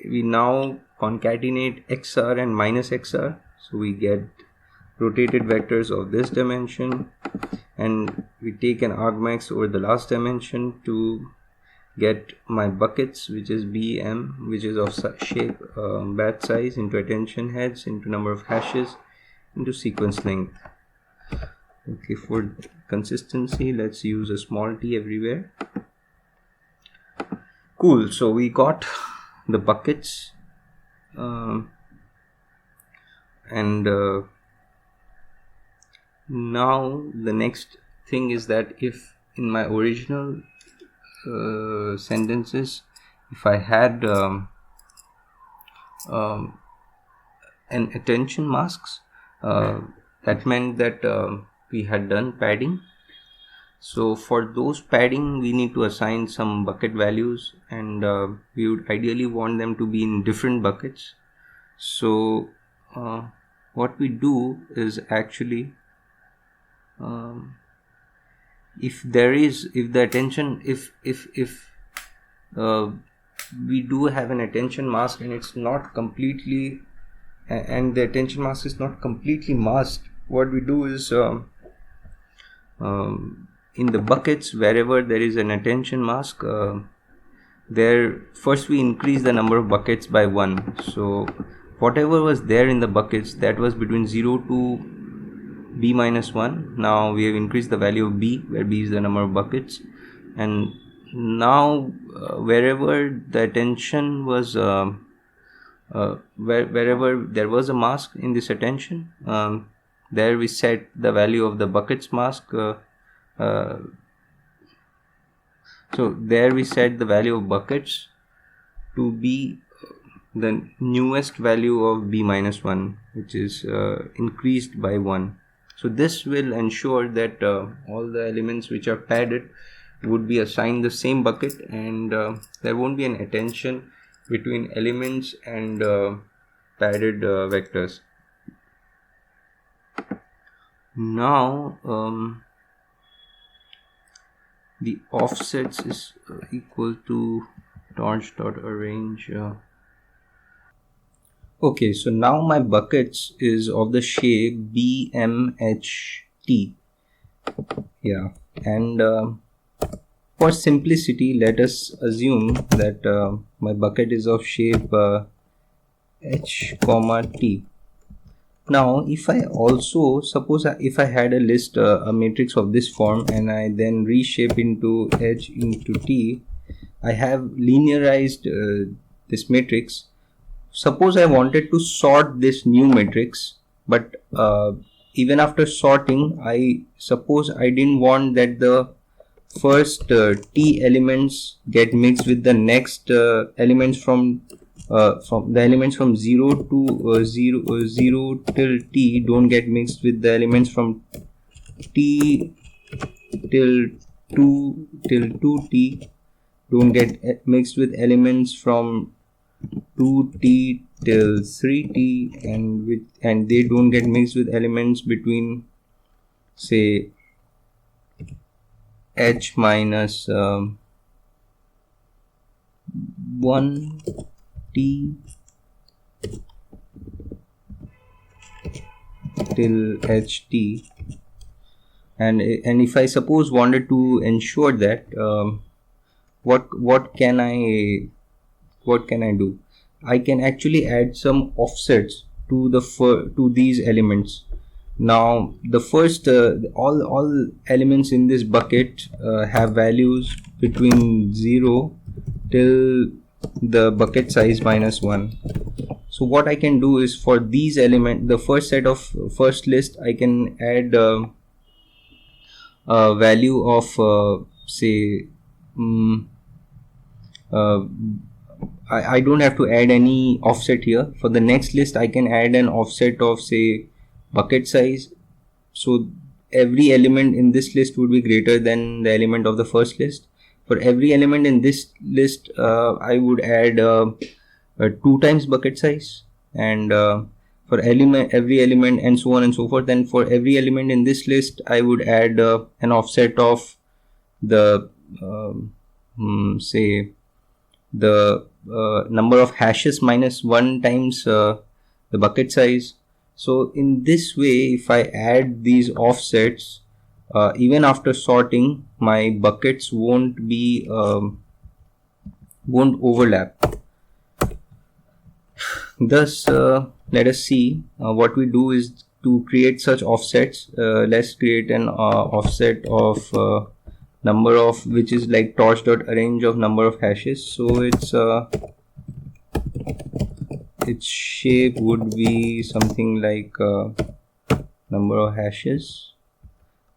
we now concatenate xr and minus xr, so we get rotated vectors of this dimension, and we take an argmax over the last dimension to get my buckets, which is bm, which is of shape batch size into attention heads into number of hashes into sequence length. Okay, for consistency let's use a small t everywhere. Cool, so we got the buckets, and now the next thing is that if in my original sentences, if I had an attention masks, that meant that we had done padding. So for those padding we need to assign some bucket values, and we would ideally want them to be in different buckets. So what we do is actually, if we do have an attention mask and it's not completely, and the attention mask is not completely masked, what we do is in the buckets wherever there is an attention mask, there first we increase the number of buckets by 1. So whatever was there in the buckets, that was between 0 to b minus 1. Now we have increased the value of b, where b is the number of buckets, and now wherever the attention was, wherever there was a mask in this attention, there we set the value of the buckets mask. So there we set the value of buckets to be the newest value of b minus 1, which is increased by 1. So this will ensure that all the elements which are padded would be assigned the same bucket, and there won't be an attention between elements and padded vectors. Now the offsets is equal to torch.arrange. Okay, so now my buckets is of the shape BMHT. Yeah, and for simplicity, let us assume that my bucket is of shape H, T. Now, if I also suppose if I had a list, a matrix of this form, and I then reshape into H into T, I have linearized this matrix. Suppose I wanted to sort this new matrix, but even after sorting, I suppose I didn't want that the first T elements get mixed with the next elements from the elements from 0 to 0 till T don't get mixed with the elements from T till 2 till 2T don't get mixed with elements from 2T till 3T, and they don't get mixed with elements between, say, H minus 1T till ht, and if I suppose wanted to ensure that what can I do? I can actually add some offsets to to these elements. Now the first all elements in this bucket have values between 0 till the bucket size -1. So what I can do is, for these elements, the first set of first list, I can add a value of say I don't have to add any offset here. For the next list, I can add an offset of say bucket size. So every element in this list would be greater than the element of the first list. For every element in this list, I would add 2 times bucket size, and for every element, and so on and so forth. And for every element in this list, I would add an offset of the say the number of hashes -1 times the bucket size. So in this way, if I add these offsets, even after sorting, my buckets won't overlap. Thus, let us see what we do is to create such offsets. Let's create an offset of number of, which is like torch.arrange of number of hashes. So its shape would be something like number of hashes,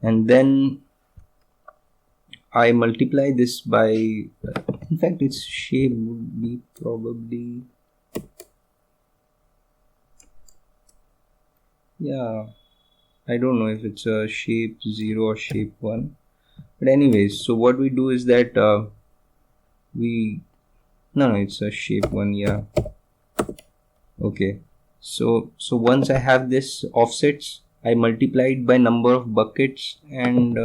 and then I multiply this by in fact its shape would be probably, yeah, I don't know if it's a shape 0 or shape 1, but anyways, so what we do is that no, it's a shape 1, yeah. Okay, so once I have this offsets, I multiply it by number of buckets and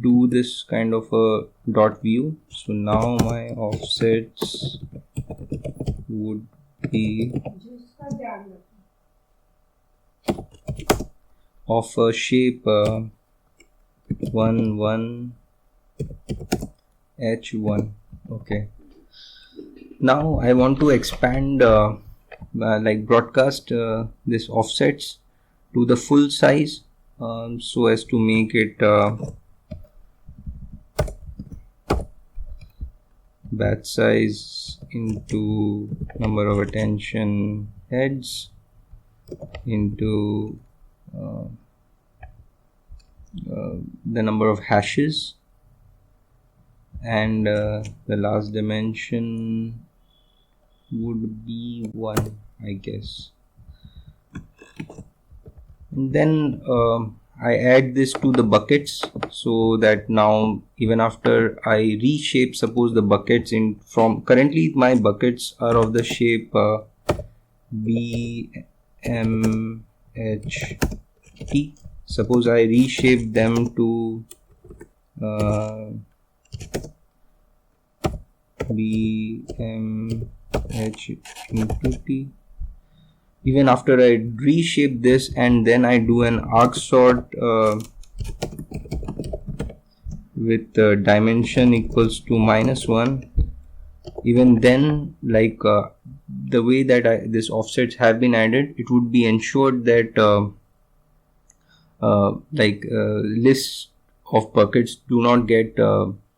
do this kind of a dot view. So now my offsets would be of a shape 1 1 h1. Okay, now I want to expand like broadcast this offsets to the full size, so as to make it batch size into number of attention heads into the number of hashes, and the last dimension would be 1, I guess. And then I add this to the buckets, so that now even after I reshape, suppose the buckets currently my buckets are of the shape BMHT. Suppose I reshape them to BMH into T. Even after I reshape this and then I do an arc sort with dimension equals to -1, even then, like the way that this offsets have been added, it would be ensured that lists of buckets do not get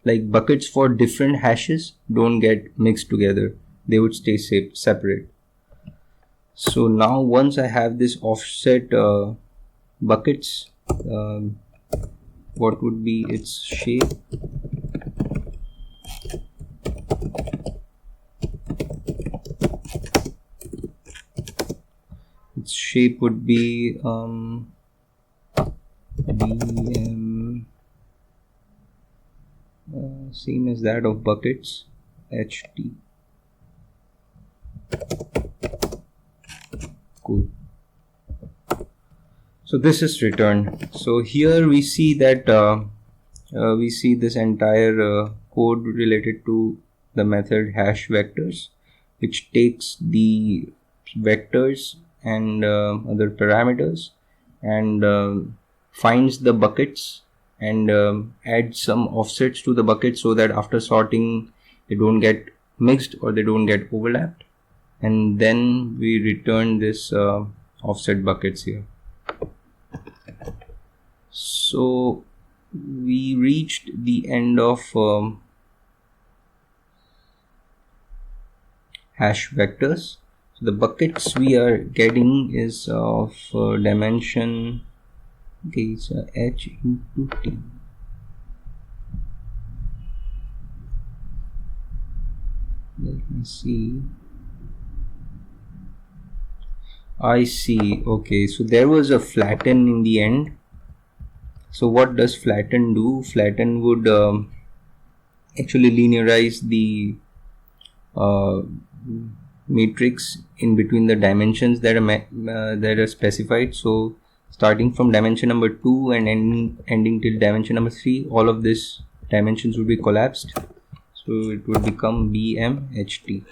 like buckets for different hashes don't get mixed together. They would stay separate. So now once I have this offset buckets, what would be its shape? Its shape would be BM, same as that of buckets, HT. Cool. So this is returned. So here we see that we see this entire code related to the method hash vectors, which takes the vectors and other parameters, and finds the buckets and adds some offsets to the buckets so that after sorting they don't get mixed or they don't get overlapped, and then we return this offset buckets here. So we reached the end of hash vectors. So the buckets we are getting is of dimension, okay, it's h into t. Let me see. I see. Okay, so there was a flatten in the end. So what does flatten do? Flatten would actually linearize the matrix in between the dimensions that are specified. So starting from dimension number 2 and ending till dimension number 3, all of these dimensions would be collapsed. So it would become BMHT.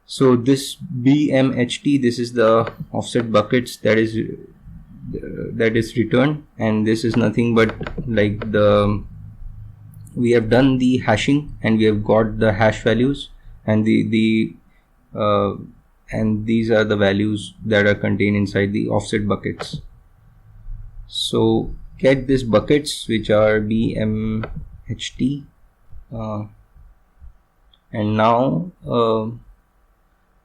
So this BMHT, this is the offset buckets that is returned, and this is nothing but like we have done the hashing and we have got the hash values, and and these are the values that are contained inside the offset buckets. So get these buckets which are BMHT, and now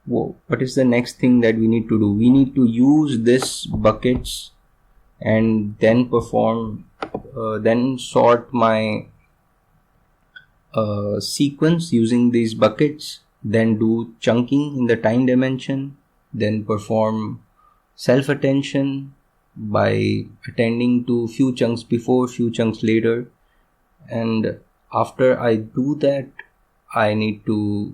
what is the next thing that we need to do? We need to use this buckets and then perform then sort my sequence using these buckets, then do chunking in the time dimension, then perform self attention by attending to few chunks before, few chunks later, and after I do that, I need to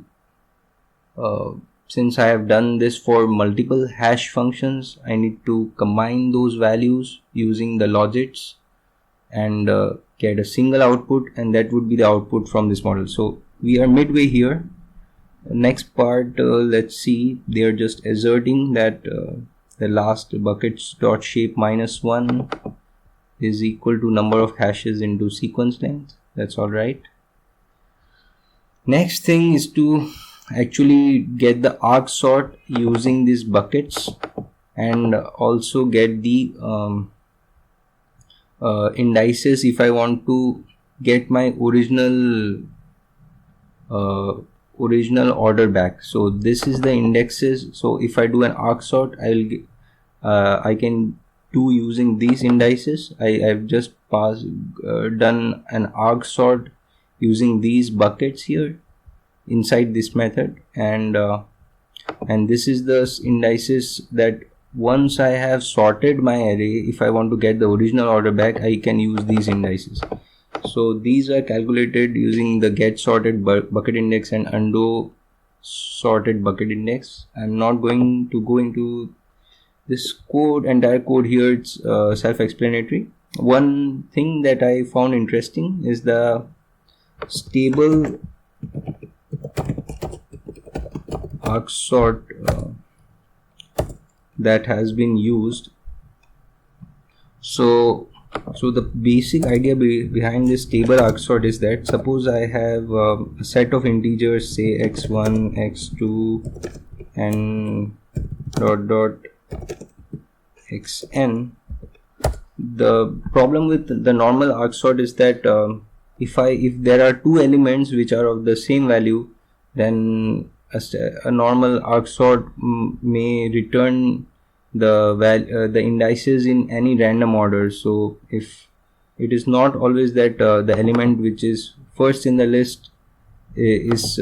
since I have done this for multiple hash functions, I need to combine those values using the logits and get a single output, and that would be the output from this model. So we are midway here. Next part, let's see, they are just asserting that the last buckets dot shape -1 is equal to number of hashes into sequence length. That's all right. Next thing is to actually get the arc sort using these buckets, and also get the indices if I want to get my original order back. So this is the indexes. So if I do an arc sort, I can do using these indices. I've just done an arc sort using these buckets here inside this method, and this is the indices that once I have sorted my array, if I want to get the original order back, I can use these indices. So these are calculated using the get sorted bucket index and undo sorted bucket index. I'm not going to go into this entire code here. It's self-explanatory. One thing that I found interesting is the stable arc sort that has been used. So the basic idea behind this table arc sort is that suppose I have a set of integers, say x1, x2 and dot xn. The problem with the normal arc sort is that if there are two elements which are of the same value, then a normal arc sort may return the indices in any random order. So if it is not always that the element which is first in the list is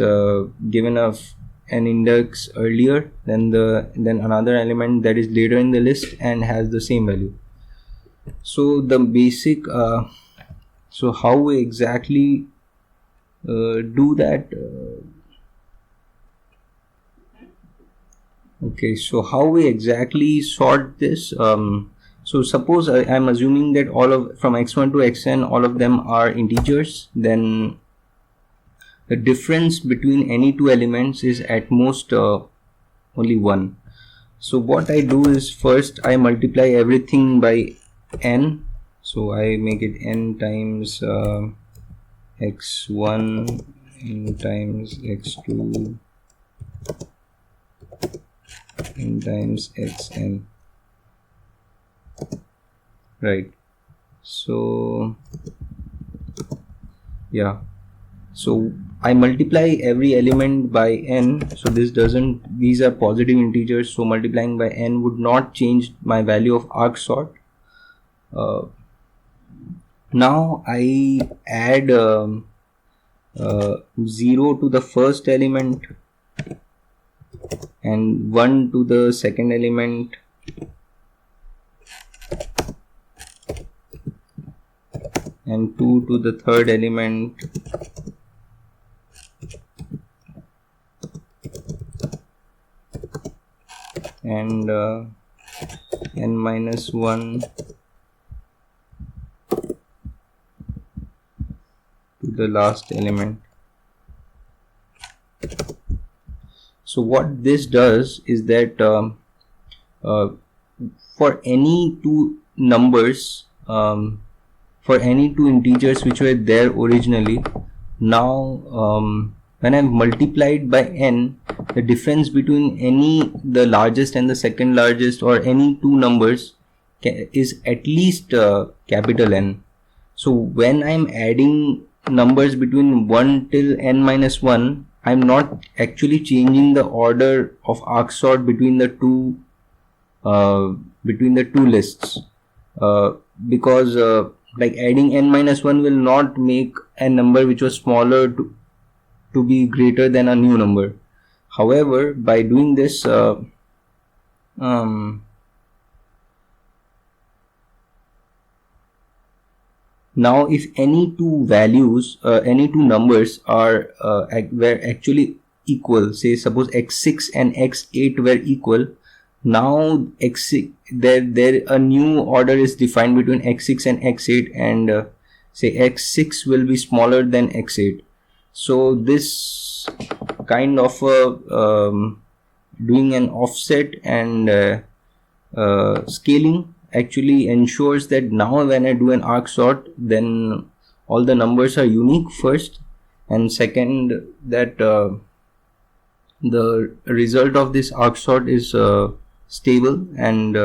given an index earlier than another element that is later in the list and has the same value. So the basic so how we exactly do that? Okay, so how we exactly sort this? So suppose I'm assuming that from x1 to xn, all of them are integers, then the difference between any two elements is at most only 1. So what I do is first I multiply everything by n. So I make it n times x1, n times x2, n times xn. Right. So yeah. So I multiply every element by n. So these are positive integers. So multiplying by n would not change my value of arc sort. Now I add 0 to the first element and 1 to the second element and 2 to the third element and n minus 1 to the last element. So what this does is that for any two numbers, for any two integers which were there originally, now when I've multiplied by n, the difference between the largest and the second largest or any two numbers is at least capital N. So when I'm adding numbers between 1 till n minus 1, I'm not actually changing the order of arc sort between the two lists, because like adding n minus 1 will not make a number which was smaller to be greater than a new number. However, by doing this, now if any two values, any two numbers were actually equal, say suppose x6 and x8 were equal, now x6 there a new order is defined between x6 and x8, and say x6 will be smaller than x8. So this kind of doing an offset and scaling actually ensures that now when I do an arc sort, then all the numbers are unique first, and second that the result of this arc sort is stable, and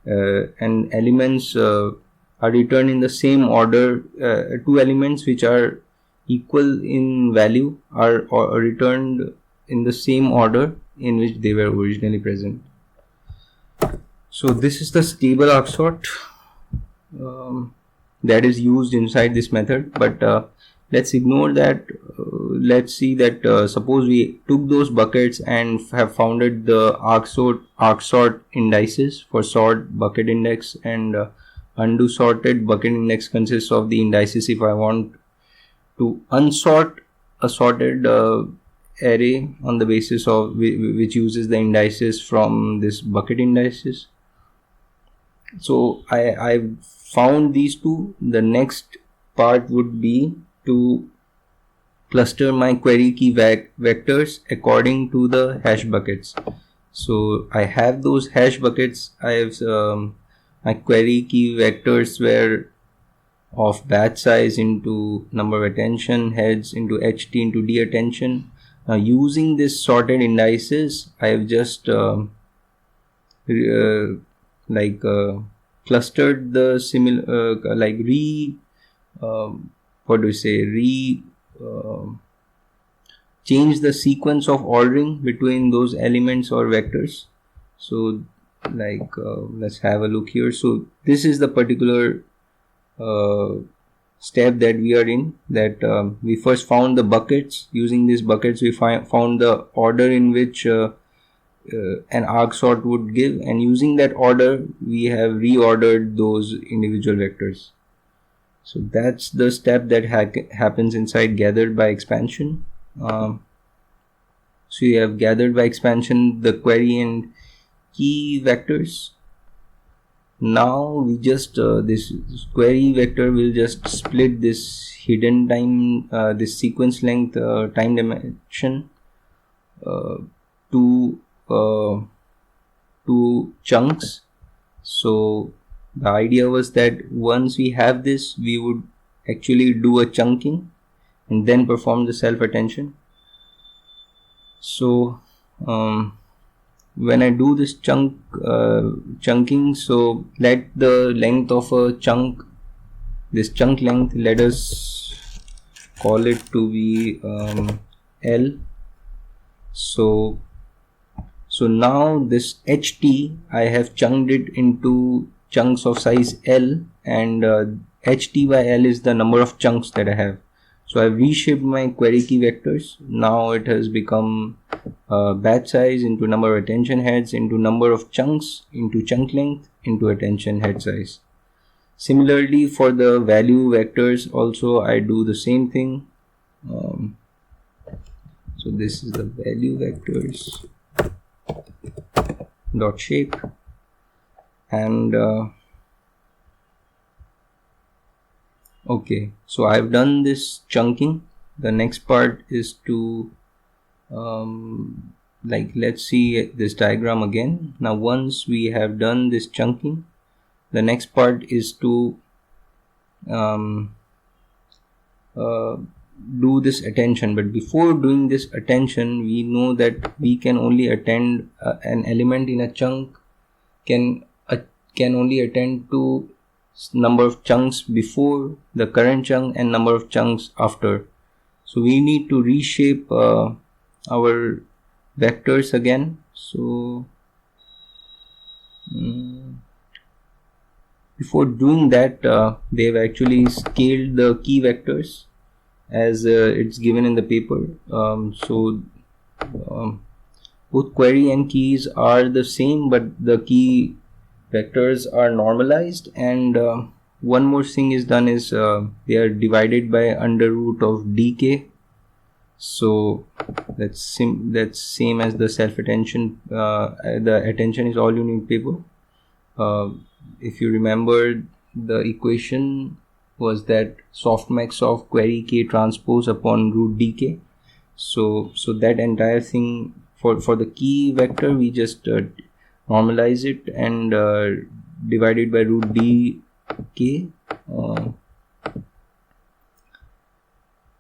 elements are returned in the same order. Two elements which are equal in value are returned in the same order in which they were originally present. So this is the stable arc sort that is used inside this method, but let's ignore that. Let's see that suppose we took those buckets and have founded the arc sort indices for sort bucket index, and undo sorted bucket index consists of the indices. If I want to unsort a sorted array on the basis of which uses the indices from this bucket indices. So I found these two. The next part would be to cluster my query key vectors according to the hash buckets. So I have those hash buckets. I have my query key vectors were of batch size into number of attention, heads into HT into D attention. Now using this sorted indices, I have just clustered the similar change the sequence of ordering between those elements or vectors. So let's have a look here. So this is the particular step that we are in, that we first found the buckets. Using these buckets we found the order in which an arc sort would give, and using that order we have reordered those individual vectors. So that's the step that happens inside gathered by expansion. So you have gathered by expansion the query and key vectors. Now we just this query vector will just split this hidden time, this sequence length time dimension to to chunks. So the idea was that once we have this, we would actually do a chunking and then perform the self-attention. So when I do this chunking, so let the length of a chunk, this chunk length, let us call it to be L. So now this HT, I have chunked it into chunks of size L, and HT by L is the number of chunks that I have. So I've reshaped my query key vectors. Now it has become batch size into number of attention heads into number of chunks into chunk length into attention head size. Similarly, for the value vectors also I do the same thing. So this is the value vectors dot shape, and okay, so I've done this chunking. The next part is to let's see this diagram again. Now once we have done this chunking, the next part is to do this attention. But before doing this attention, we know that we can only attend an element in a chunk can only attend to number of chunks before the current chunk and number of chunks after. So we need to reshape our vectors again. So before doing that, they've actually scaled the key vectors as it's given in the paper. Both query and keys are the same, but the key vectors are normalized, and one more thing is done is they are divided by under root of dk. So that's same as the self-attention. The attention is all you need paper. If you remember, the equation was that softmax of query k transpose upon root dk. So that entire thing for the key vector, we just normalize it and divide it by root dk.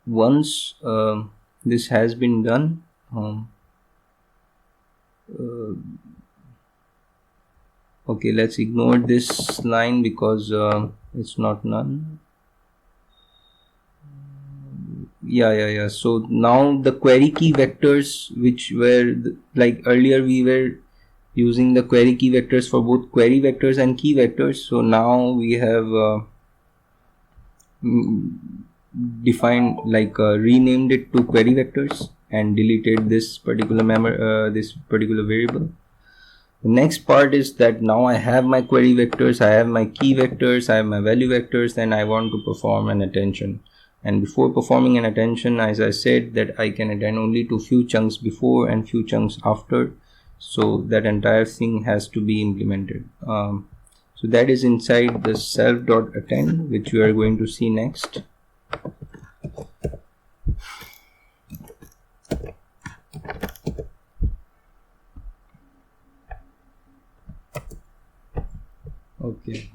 Once this has been done, okay, let's ignore this line because it's not none. Yeah. So now the query key vectors, which were like earlier we were using the query key vectors for both query vectors and key vectors. So now we have defined renamed it to query vectors and deleted this particular variable. The next part is that now I have my query vectors, I have my key vectors, I have my value vectors, then I want to perform an attention. And before performing an attention, as I said, that I can attend only to few chunks before and few chunks after. So that entire thing has to be implemented. So that is inside the self.attend, which we are going to see next. Okay.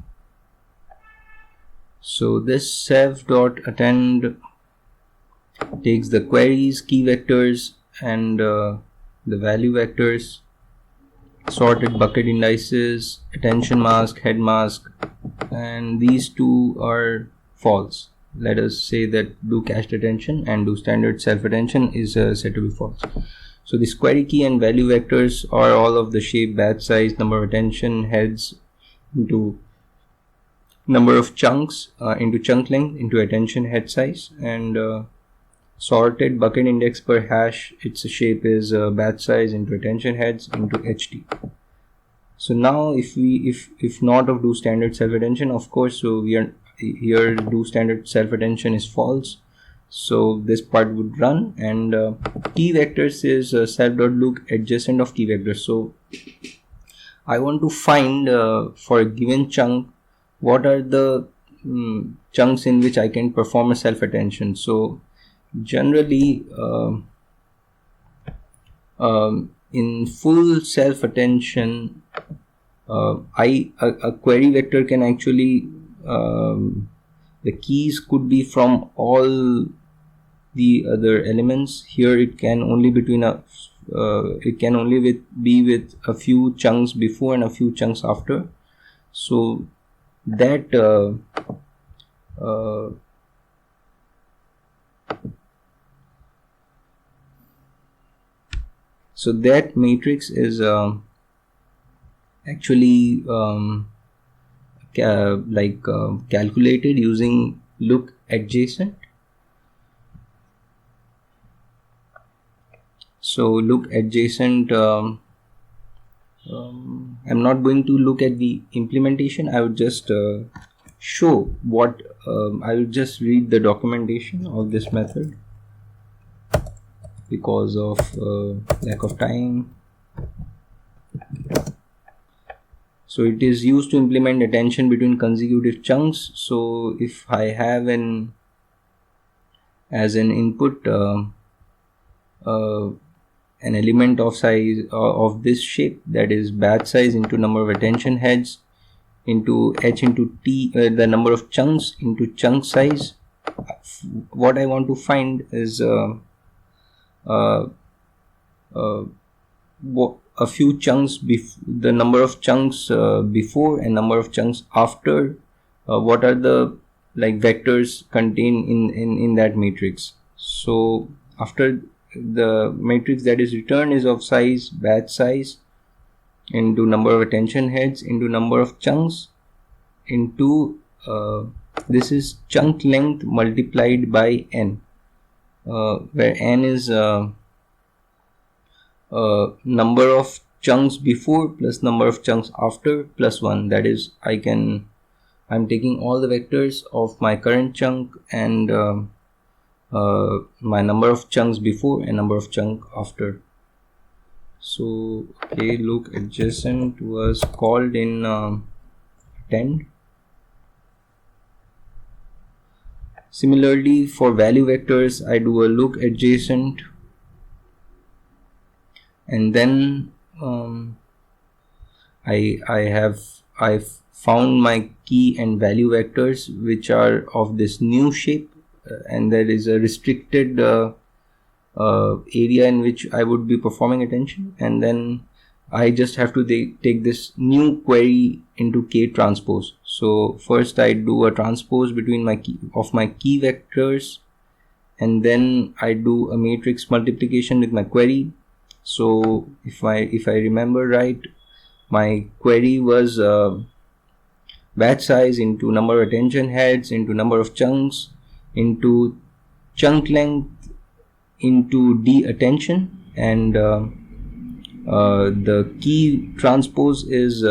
So this self.attend takes the queries, key vectors, and the value vectors, sorted bucket indices, attention mask, head mask, and these two are false. Let us say that do cached attention and do standard self-attention is set to be false. So this query key and value vectors are all of the shape, batch size, number of attention heads into number of chunks into chunk length into attention head size, and sorted bucket index per hash, its shape is batch size into attention heads into HT. So now if not of do standard self-attention, of course, so we are here do standard self-attention is false, so this part would run. And key vectors is self.look adjacent of key vectors. So I want to find for a given chunk what are the chunks in which I can perform a self-attention. So generally in full self-attention a query vector can actually the keys could be from all the other elements. Here it can only between a it can only be with a few chunks before and a few chunks after. So that matrix is actually calculated using look adjacent. So look adjacent, I'm not going to look at the implementation. I would just show what I will just read the documentation of this method because of lack of time. So it is used to implement attention between consecutive chunks. So if I have as an input an element of size of this shape, that is batch size into number of attention heads into h into t, the number of chunks into chunk size. What I want to find is a few chunks, the number of chunks before and number of chunks after. What are the vectors contained in that matrix? So after the matrix that is returned is of size batch size into number of attention heads into number of chunks into this is chunk length multiplied by n, where n is number of chunks before plus number of chunks after plus 1. That is, I'm taking all the vectors of my current chunk and my number of chunks before and number of chunk after. So okay, look adjacent was called in append. Similarly, for value vectors, I do a look adjacent, and then I've found my key and value vectors which are of this new shape, and there is a restricted area in which I would be performing attention, and then I just have to take this new query into K transpose. So first I do a transpose between my key vectors, and then I do a matrix multiplication with my query. So if I remember right, my query was batch size into number of attention heads into number of chunks into chunk length into d attention, and the key transpose is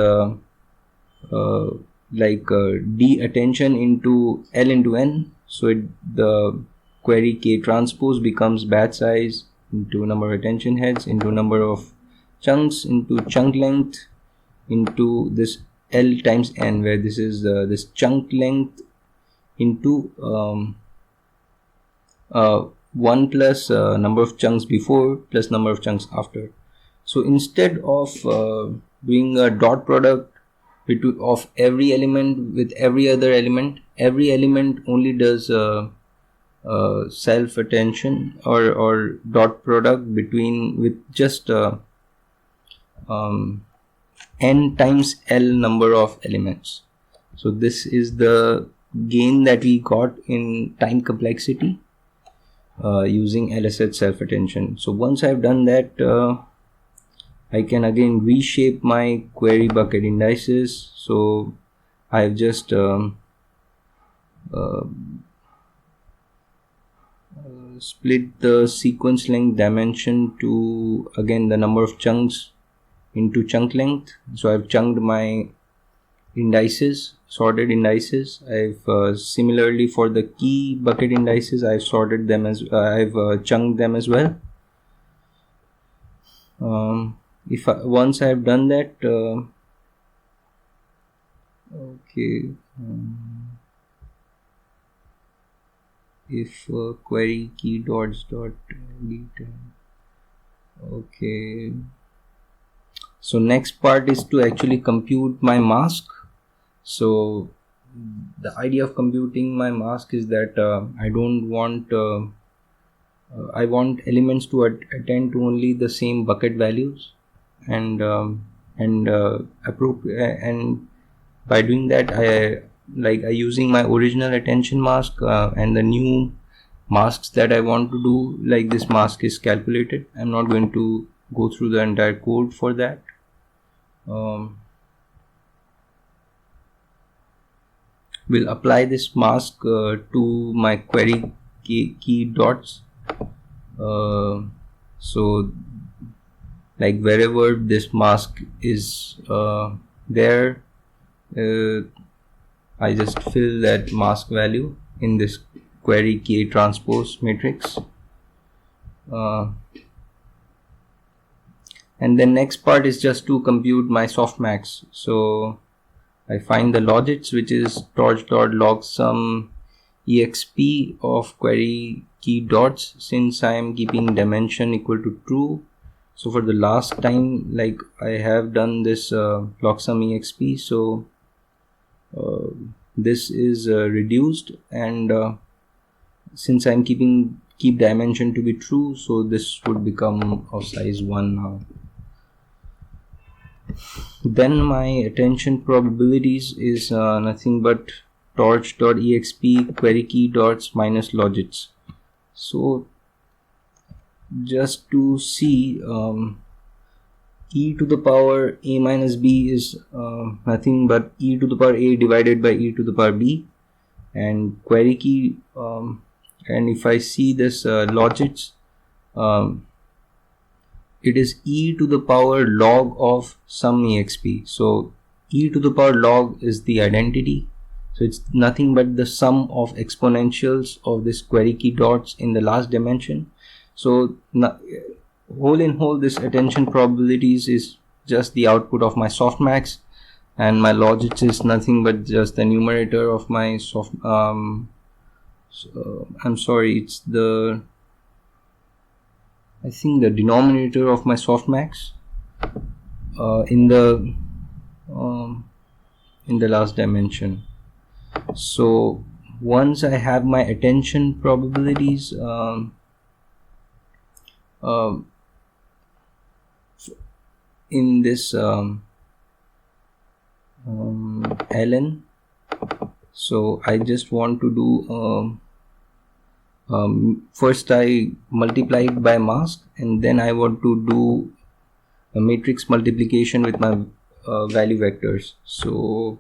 d attention into L into n. So the query K transpose becomes batch size into number of attention heads into number of chunks into chunk length into this L times n, where this is this chunk length into 1 plus number of chunks before plus number of chunks after. So instead of doing a dot product of every element with every other element, every element only does self attention or dot product between with just n times L number of elements. So this is the gain that we got in time complexity using LSH Self Attention. So once I've done that, I can again reshape my query bucket indices. So I've just split the sequence length dimension to again the number of chunks into chunk length. So I've chunked my indices, sorted indices. I've similarly for the key bucket indices, I've sorted them as I've chunked them as well. Once I've done that, okay, if query key dots dot delete, okay. So next part is to actually compute my mask. So the idea of computing my mask is that I want elements to attend to only the same bucket values, and by doing that I using my original attention mask and the new masks that I want to do, like this mask is calculated. I'm not going to go through the entire code for that. We'll apply this mask to my query key dots. So like wherever this mask is there, I just fill that mask value in this query key transpose matrix. And then next part is just to compute my softmax. So I find the logits, which is torch.logsum exp of query key dots, since I am keeping dimension equal to true. So for the last time, like I have done this logsum exp, so this is reduced, and since I'm keep dimension to be true, so this would become of size 1 now. Then my attention probabilities is nothing but torch.exp query key dots minus logits. So just to see, e to the power a minus b is nothing but e to the power a divided by e to the power b, and query key, and if I see this logits, it is e to the power log of sum exp. So e to the power log is the identity, so it's nothing but the sum of exponentials of this query key dots in the last dimension. So whole in whole, this attention probabilities is just the output of my softmax, and my logits is nothing but just the numerator of my it's the, I think, the denominator of my softmax in the last dimension. So once I have my attention probabilities in this ln, so I just want to do first I multiply it by mask, and then I want to do a matrix multiplication with my value vectors. So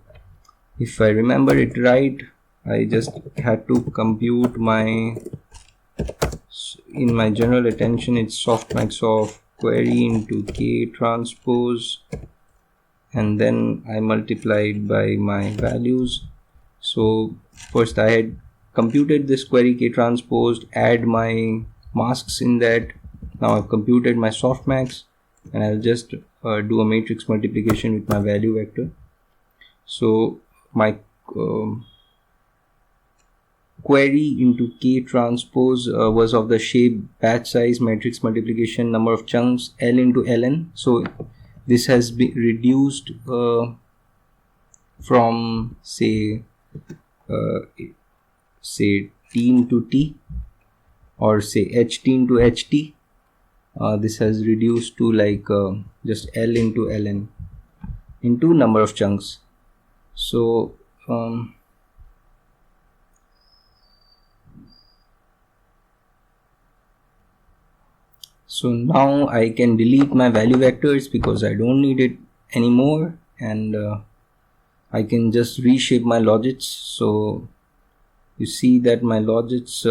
if I remember it right, I just had to compute my, in my general attention, it's softmax of query into k transpose, and then I multiplied by my values. So first I had computed this query k transposed, add my masks in that. Now I've computed my softmax, and I'll just do a matrix multiplication with my value vector. So my query into k transpose was of the shape batch size matrix multiplication number of chunks L into ln. So this has been reduced from say t into t, or say ht into ht. This has reduced to like just L into ln into number of chunks. So so now I can delete my value vectors because I don't need it anymore, and I can just reshape my logits. So you see that my logits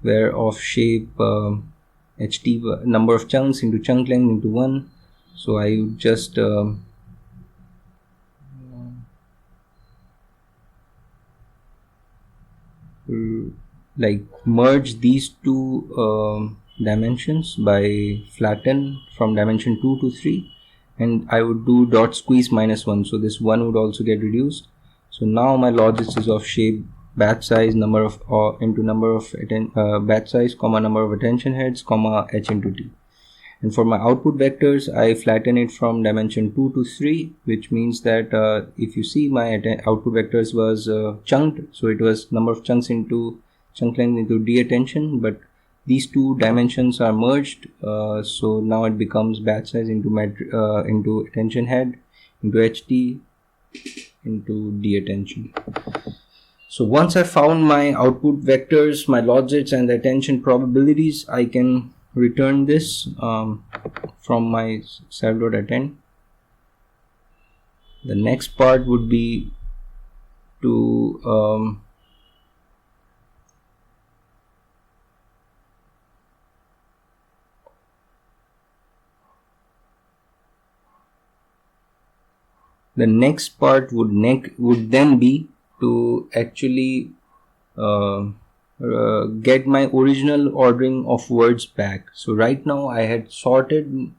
were of shape ht number of chunks into chunk length into 1. So I would just like merge these two dimensions by flatten from dimension 2 to 3, and I would do dot squeeze minus 1, so this 1 would also get reduced. So now my logits is of shape batch size number of into number of batch size comma number of attention heads comma h into t, And for my output vectors, I flatten it from dimension 2 to 3, which means that if you see, my output vectors was chunked, so it was number of chunks into chunk length into D attention, but these two dimensions are merged, so now it becomes batch size into attention head, into HT, into D attention. So once I found my output vectors, my logits, and the attention probabilities, I can return this from my self.attend. The next part would be to the next part would then be to actually get my original ordering of words back. So right now I had sorted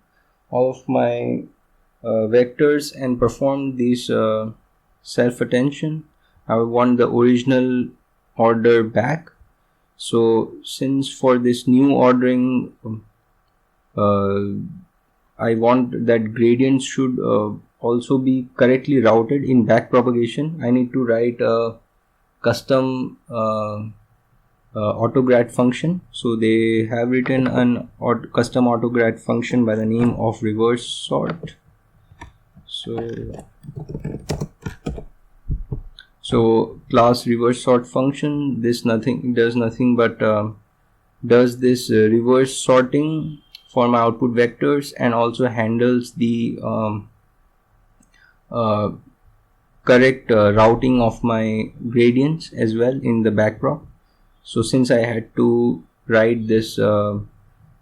all of my vectors and performed this self-attention. I want the original order back. So since for this new ordering I want that gradients should also be correctly routed in back propagation, I need to write a custom autograd function. So they have written an custom autograd function by the name of reverse sort. So class reverse sort function, this does nothing but does this reverse sorting for my output vectors, and also handles the correct routing of my gradients as well in the backprop. So since I had to write this, I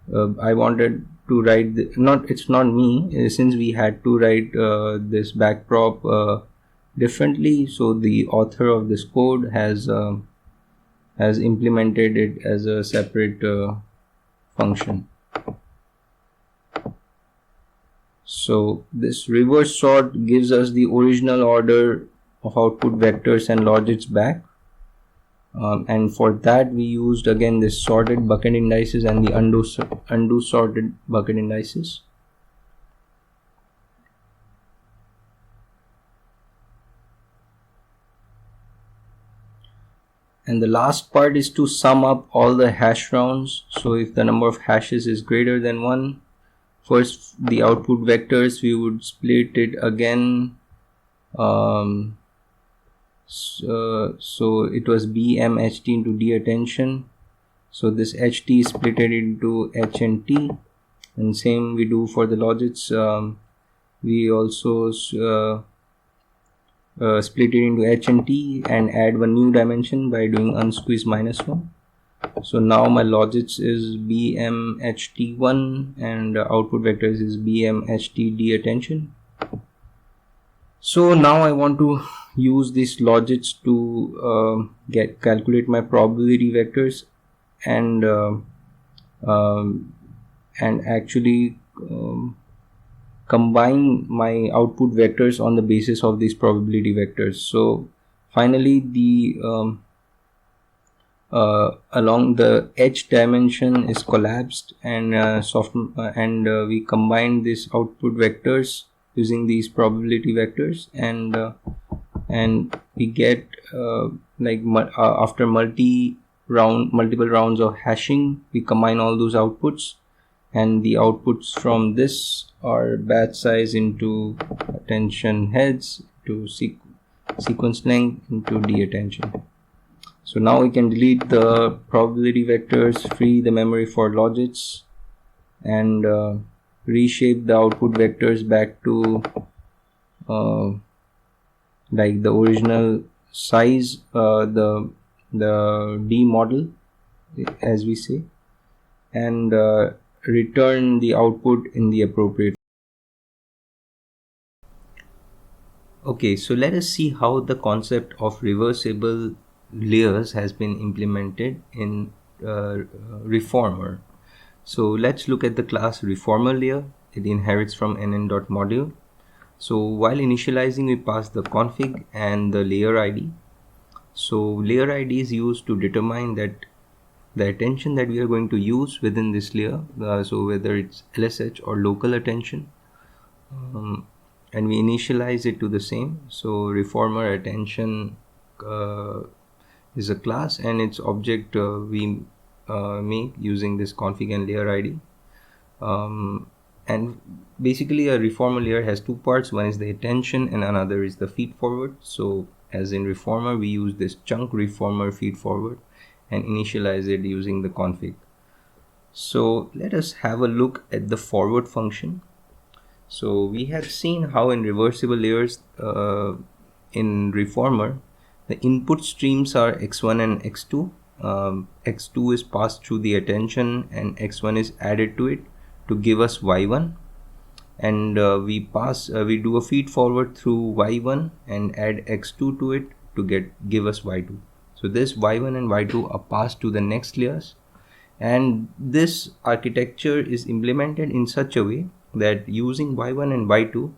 wanted to write it's not me, since we had to write this backprop differently, so the author of this code has implemented it as a separate function. So this reverse sort gives us the original order of output vectors and logits back, and for that we used again this sorted bucket indices and the undo sorted bucket indices. And the last part is to sum up all the hash rounds. So if the number of hashes is greater than 1, first the output vectors we would split it again. So it was BM HT into D attention. So this HT is split into H and T, and same we do for the logits. We also split it into H and T and add one new dimension by doing unsqueeze -1. So now my logits is BMHT1 and output vectors is BMHTD attention. So now I want to use these logits to calculate my probability vectors and actually combine my output vectors on the basis of these probability vectors. So finally the along the H dimension is collapsed, and we combine these output vectors using these probability vectors, and we get after multiple rounds of hashing, we combine all those outputs, and the outputs from this are batch size into attention heads, to sequence length, into D attention. So now we can delete the probability vectors, free the memory for logits, and reshape the output vectors back to like the original size, the D model, as we say, and return the output in the appropriate. Okay, so let us see how the concept of reversible layers has been implemented in Reformer. So let's look at the class ReformerLayer. It inherits from nn.module. So while initializing, we pass the config and the layer ID. So layer ID is used to determine that the attention that we are going to use within this layer, so whether it's LSH or local attention, and we initialize it to the same. So ReformerAttention is a class, and its object we make using this config and layer ID. And basically a reformer layer has two parts. One is the attention and another is the feed forward. So as in reformer, we use this chunk reformer feed forward and initialize it using the config. So let us have a look at the forward function. So we have seen how in reversible layers in reformer, the input streams are x1 and x2. X2 is passed through the attention and x1 is added to it to give us y1, and we do a feed forward through y1 and add x2 to it to give us y2. So this y1 and y2 are passed to the next layers, and this architecture is implemented in such a way that using y1 and y2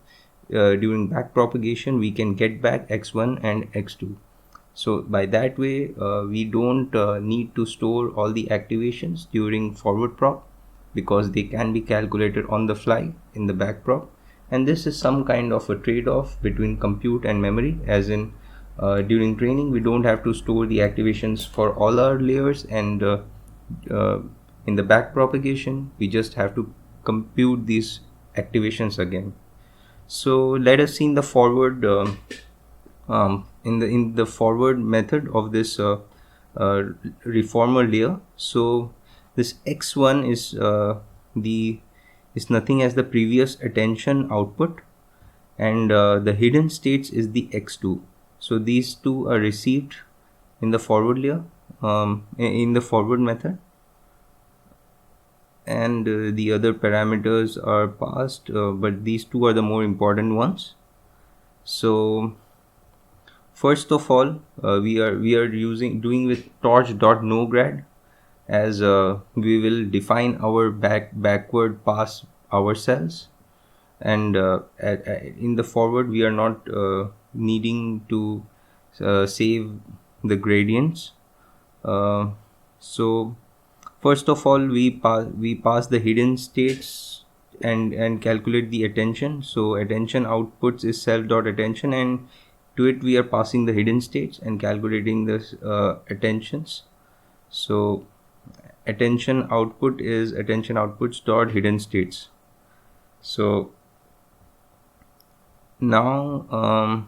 during back propagation we can get back x1 and x2. So by that way we don't need to store all the activations during forward prop, because they can be calculated on the fly in the back prop. And this is some kind of a trade-off between compute and memory, as in during training we don't have to store the activations for all our layers, and in the back propagation we just have to compute these activations again. So let us see in the forward in the forward method of this reformer layer. So this x1 is nothing as the previous attention output, and the hidden states is the x2. So these two are received in the forward layer, in the forward method, and the other parameters are passed, but these two are the more important ones. So first of all, we are doing with torch.nograd, as we will define our backward pass ourselves, and in the forward we are not needing to save the gradients. So first of all we pass the hidden states and calculate the attention. So attention outputs is self.attention, and to it we are passing the hidden states and calculating the attentions. So attention output is attention outputs dot hidden states. So now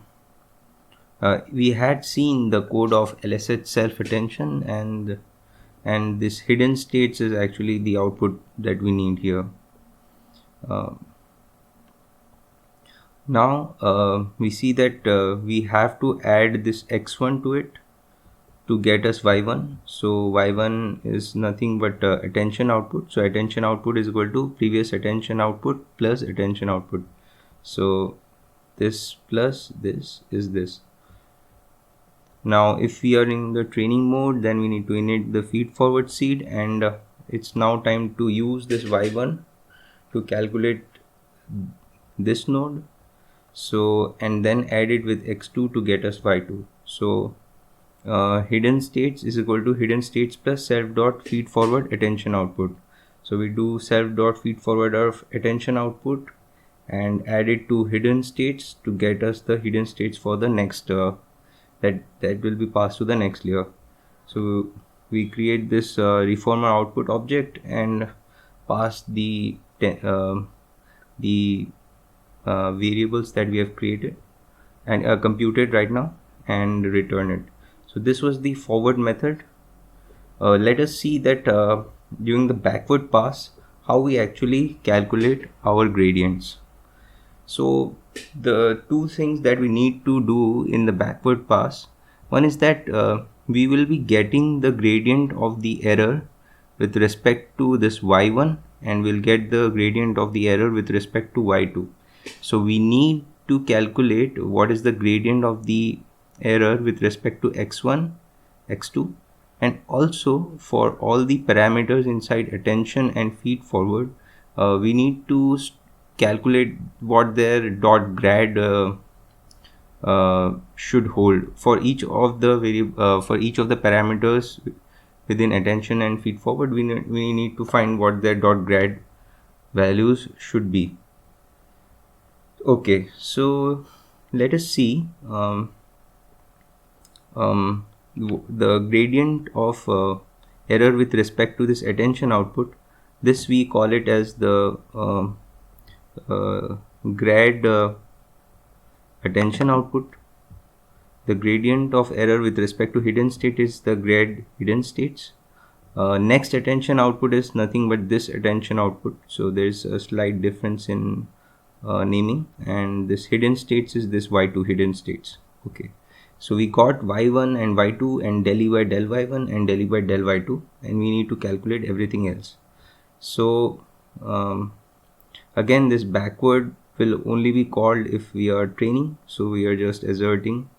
we had seen the code of LSH Self Attention, and this hidden states is actually the output that we need here. Now we see that we have to add this x1 to it to get us y1. So y1 is nothing but attention output. So attention output is equal to previous attention output plus attention output. So this plus this is this. Now if we are in the training mode, then we need to init the feed forward seed, and it's now time to use this y1 to calculate this node. So and then add it with x2 to get us y2. So hidden states is equal to hidden states plus self dot feed forward attention output. So we do self dot feed forward of attention output and add it to hidden states to get us the hidden states for the next that will be passed to the next layer. So we create this reformer output object and pass the variables that we have created and computed right now, and return it. So this was the forward method. Let us see that during the backward pass how we actually calculate our gradients. So the two things that we need to do in the backward pass, one is that we will be getting the gradient of the error with respect to this y1, and we'll get the gradient of the error with respect to y2. So we need to calculate what is the gradient of the error with respect to x1, x2, and also for all the parameters inside attention and feed forward, we need to calculate what their dot grad should hold for each of the parameters within attention and feed forward, we need to find what their dot grad values should be. Okay, so let us see the gradient of error with respect to this attention output. This we call it as the grad attention output. The gradient of error with respect to hidden state is the grad hidden states. Next attention output is nothing but this attention output, so there's a slight difference in naming, and this hidden states is this y2 hidden states. Okay, so we got y1 and y2 and del e by del y1 and del e by del y2, and we need to calculate everything else. So again, this backward will only be called if we are training, so we are just asserting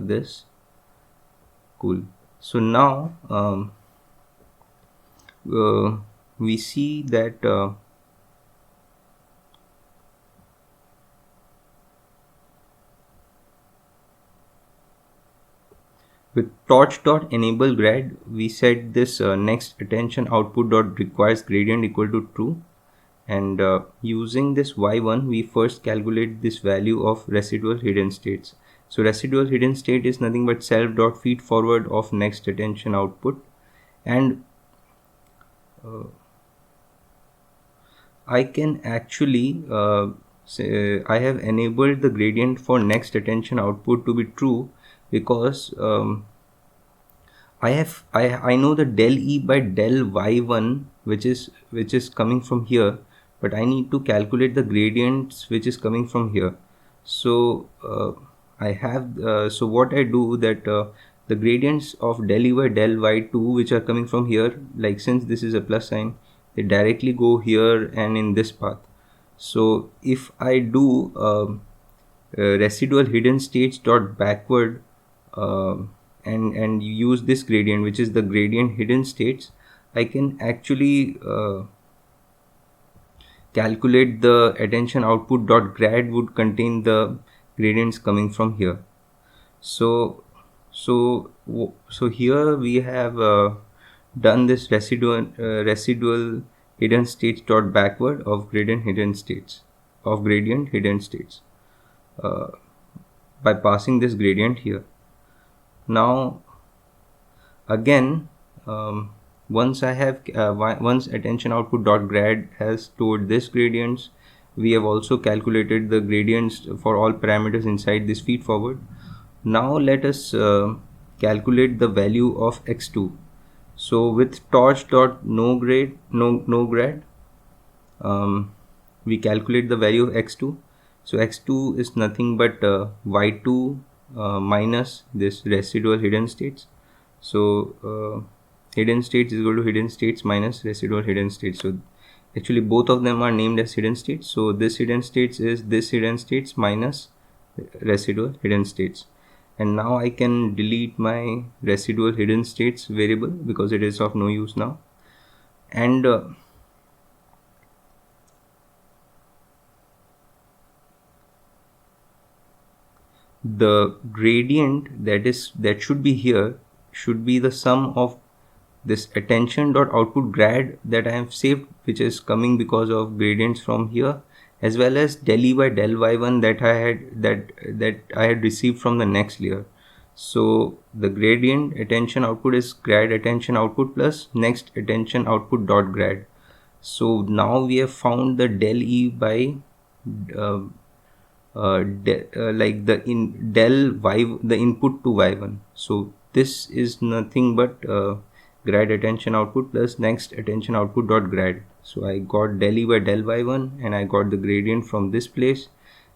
this. Cool. So now we see that with torch.enable grad, we set this next attention output dot requires gradient equal to true, and using this y1 we first calculate this value of residual hidden states. So residual hidden state is nothing but self dot feed forward of next attention output, and I can actually say I have enabled the gradient for next attention output to be true because I know the del e by del y1 which is coming from here, but I need to calculate the gradients which is coming from here. So I have so what I do that the gradients of del e by del y2 which are coming from here, like since this is a plus sign, they directly go here and in this path. So if I do residual hidden states dot backward and use this gradient, which is the gradient hidden states, I can actually calculate the attention output dot grad would contain the gradients coming from here. So here we have done this residual hidden states dot backward of gradient hidden states by passing this gradient here. Now again, once I have once attention output dot grad has stored this gradients, we have also calculated the gradients for all parameters inside this feed forward. Now let us calculate the value of x2. So with torch dot no grad we calculate the value of x2. So x2 is nothing but y2 minus this residual hidden states. So hidden states is equal to hidden states minus residual hidden states. So actually both of them are named as hidden states. So this hidden states is this hidden states minus residual hidden states. And now I can delete my residual hidden states variable because it is of no use now. And the gradient that should be here should be the sum of this attention dot output grad that I have saved, which is coming because of gradients from here, as well as del e by del y1 that I had received from the next layer. So the gradient attention output is grad attention output plus next attention output dot grad. So now we have found the del e by like the the input to y1. So this is nothing but grad attention output plus next attention output dot grad. So I got del e by del y1 and I got the gradient from this place,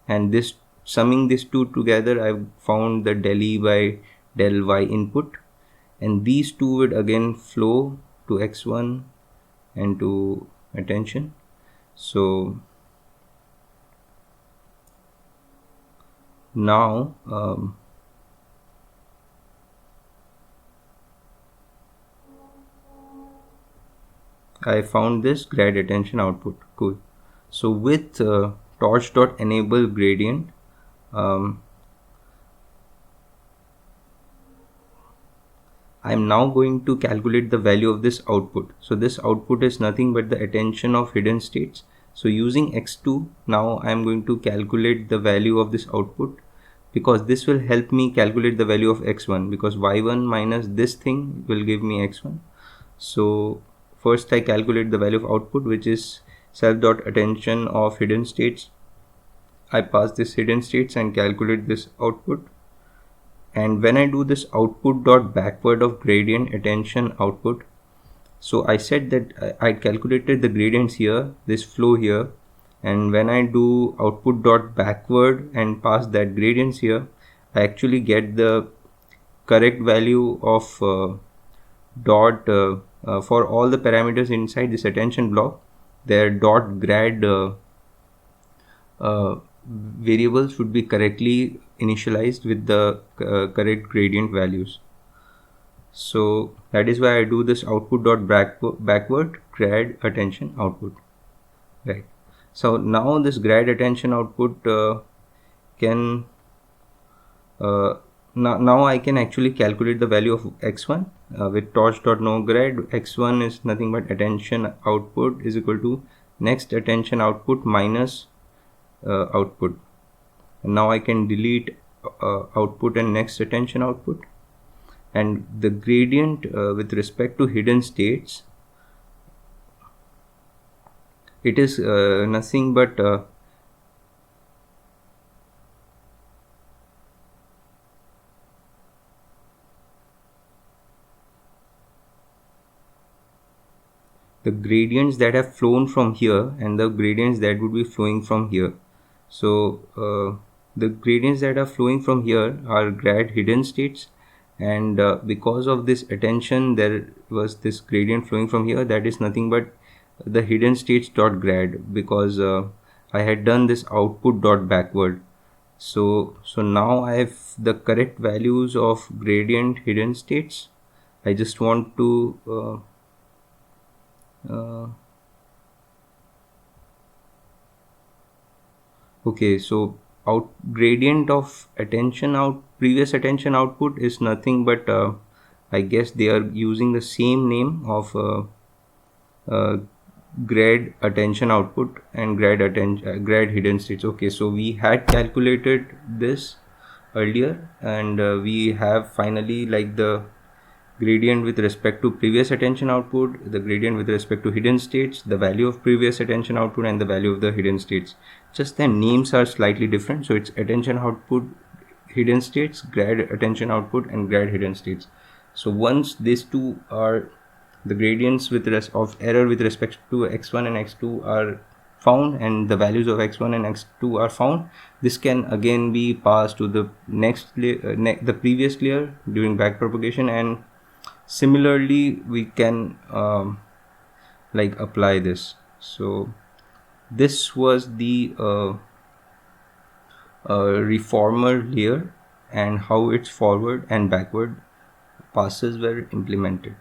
and this summing these two together I found the del e by del y input, and these two would again flow to x1 and to attention. So now I found this grad attention output. Cool. So with torch.enable gradient, I'm now going to calculate the value of this output. So this output is nothing but the attention of hidden states. So using x2, now I'm going to calculate the value of this output, because this will help me calculate the value of x1, because y1 minus this thing will give me x1. So first I calculate the value of output, which is self.attention of hidden states. I pass this hidden states and calculate this output. And when I do this output dot backward of gradient attention output, so I said that I calculated the gradients here, this flow here, and when I do output dot backward and pass that gradients here, I actually get the correct value of dot for all the parameters inside this attention block. Their dot grad variables should be correctly initialized with the correct gradient values. So that is why I do this output dot backward grad attention output, right? So now this grad attention output can now I can actually calculate the value of x1 with torch dot no grad. X1 is nothing but attention output is equal to next attention output minus output. And now I can delete output and next attention output, and the gradient with respect to hidden states, it is nothing but the gradients that have flown from here and the gradients that would be flowing from here. So the gradients that are flowing from here are grad hidden states, and because of this attention there was this gradient flowing from here, that is nothing but the hidden states dot grad, because I had done this output dot backward. So now I have the correct values of gradient hidden states. I just want to okay, so gradient of attention previous attention output is nothing but I guess they are using the same name of grad attention output and grad hidden states. Okay, so we had calculated this earlier, and we have finally like the gradient with respect to previous attention output, the gradient with respect to hidden states, the value of previous attention output, and the value of the hidden states. Just their names are slightly different. So it's attention output hidden states, grad attention output, and grad hidden states. So once these two are the gradients of error with respect to x1 and x2 are found, and the values of x1 and x2 are found, this can again be passed to the next layer, the previous layer during backpropagation, and similarly we can like apply this. So this was the reformer layer and how its forward and backward passes were implemented.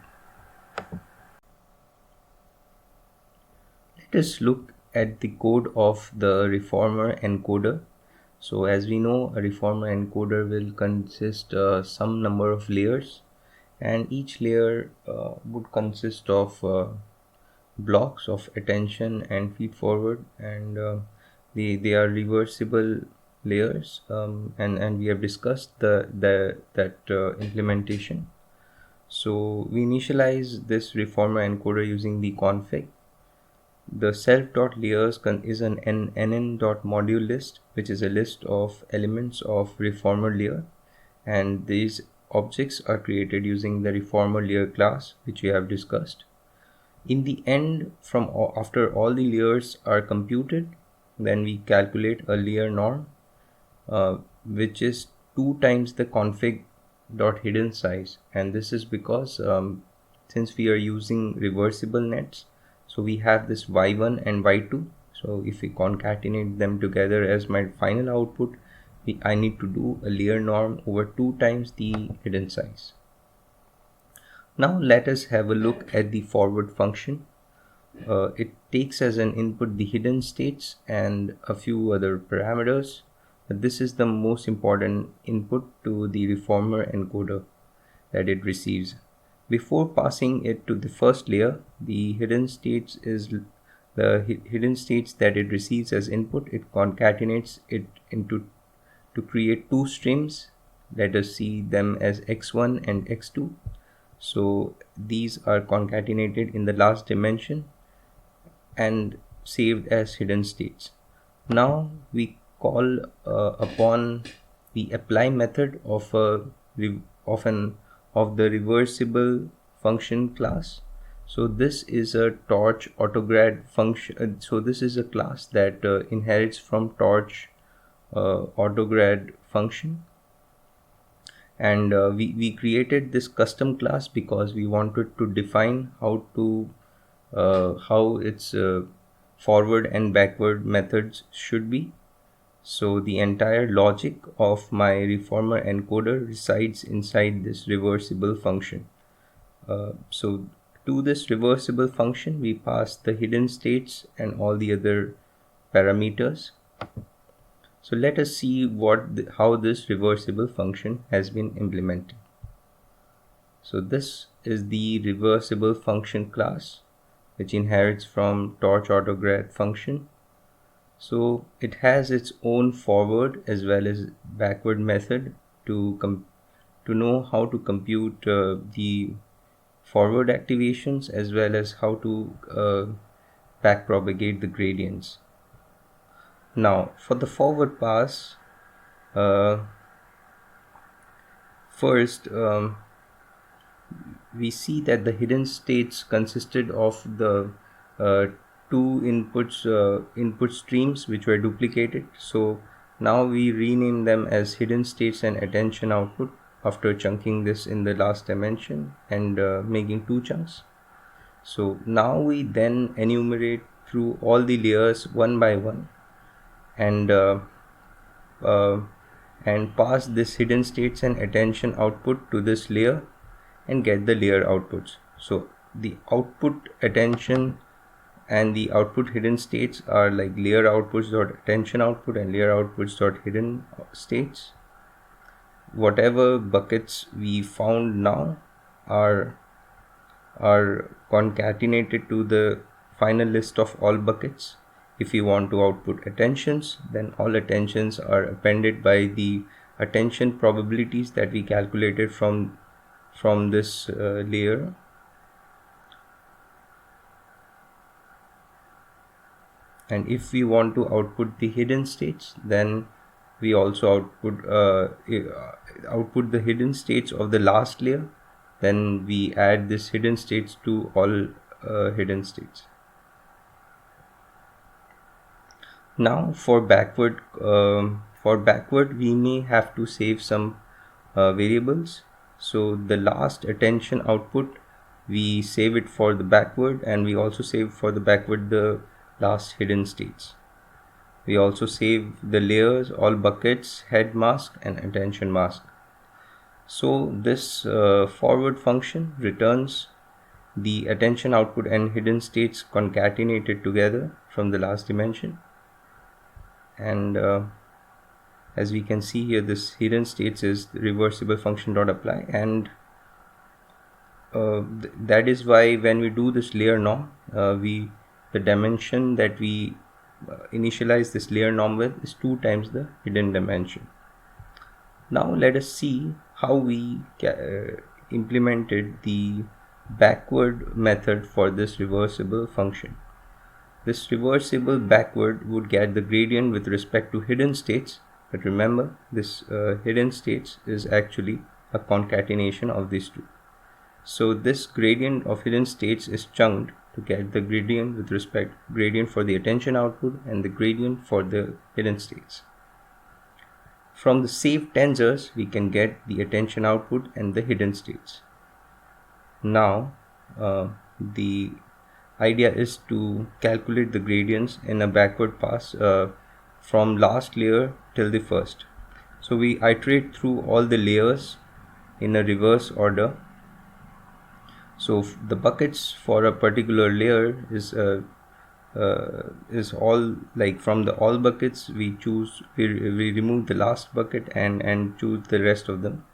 Let us look at the code of the reformer encoder. So as we know, a reformer encoder will consist some number of layers, and each layer would consist of blocks of attention and feed forward, and they are reversible layers, and we have discussed that implementation. So we initialize this reformer encoder using the config. The self.layers is an nn.module list, which is a list of elements of ReformerLayer, and these objects are created using the ReformerLayer class, which we have discussed. In the end, after all the layers are computed, then we calculate a layer norm, which is 2 times the config.hidden size, and this is because since we are using reversible nets, so we have this y1 and y2. So if we concatenate them together as my final output, I need to do a layer norm over 2 times the hidden size. Now let us have a look at the forward function. It takes as an input the hidden states and a few other parameters. This is the most important input to the reformer encoder that it receives. Before passing it to the first layer, the hidden states that it receives as input, it concatenates it into to create two streams. Let us see them as x1 and x2. So these are concatenated in the last dimension and saved as hidden states. Now we call upon the apply method of the reversible function class. So this is a torch autograd function. So this is a class that inherits from torch autograd function, and we created this custom class because we wanted to define how its forward and backward methods should be. So the entire logic of my ReformerEncoder resides inside this reversible function. So to this reversible function we pass the hidden states and all the other parameters. So let us see how this reversible function has been implemented. So this is the reversible function class, which inherits from torch autograd function. So it has its own forward as well as backward method to know how to compute the forward activations as well as how to backpropagate the gradients. Now for the forward pass, first we see that the hidden states consisted of the two input streams which were duplicated. So now we rename them as hidden states and attention output after chunking this in the last dimension and making two chunks. So now we then enumerate through all the layers one by one and pass this hidden states and attention output to this layer and get the layer outputs. So the output attention and the output hidden states are like layer outputs dot attention output and layer outputs dot hidden states. Whatever buckets we found now are concatenated to the final list of all buckets. If you want to output attentions, then all attentions are appended by the attention probabilities that we calculated from this layer. And if we want to output the hidden states, then we also output the hidden states of the last layer. Then we add this hidden states to all hidden states. Now for backward we may have to save some variables. So the last attention output, we save it for the backward, and we also save for the backward the last hidden states. We also save the layers, all buckets, head mask and attention mask. So this forward function returns the attention output and hidden states concatenated together from the last dimension. And as we can see here, this hidden states is the reversible function dot apply, and that is why when we do this layer norm, the dimension that we initialize this layer norm with is 2 times the hidden dimension. Now let us see how we implemented the backward method for this reversible function. This reversible backward would get the gradient with respect to hidden states, but remember this hidden states is actually a concatenation of these two. So this gradient of hidden states is chunked to get the gradient for the attention output and the gradient for the hidden states. From the saved tensors we can get the attention output and the hidden states. Now the idea is to calculate the gradients in a backward pass from last layer till the first. So we iterate through all the layers in a reverse order. So the buckets for a particular layer is all like from the all buckets we remove the last bucket and choose the rest of them.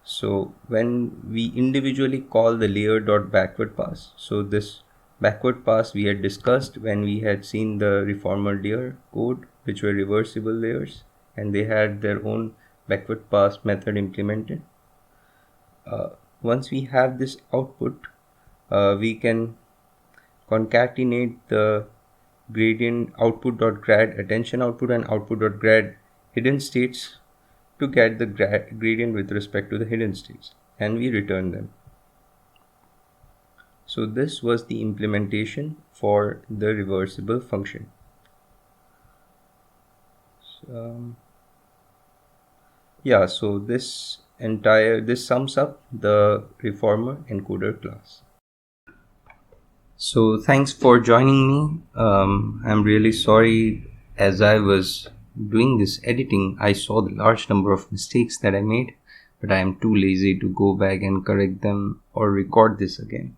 So when we individually call the layer.backward pass, so this backward pass we had discussed when we had seen the ReformerLayer code, which were reversible layers, and they had their own backward pass method implemented. Once we have this output, we can concatenate the gradient output.grad attention output and output.grad hidden states to get the gradient with respect to the hidden states, and we return them. So this was the implementation for the reversible function. So this sums up the ReformerEncoder class. So thanks for joining me. I'm really sorry, as I was doing this editing, I saw the large number of mistakes that I made, but I am too lazy to go back and correct them or record this again.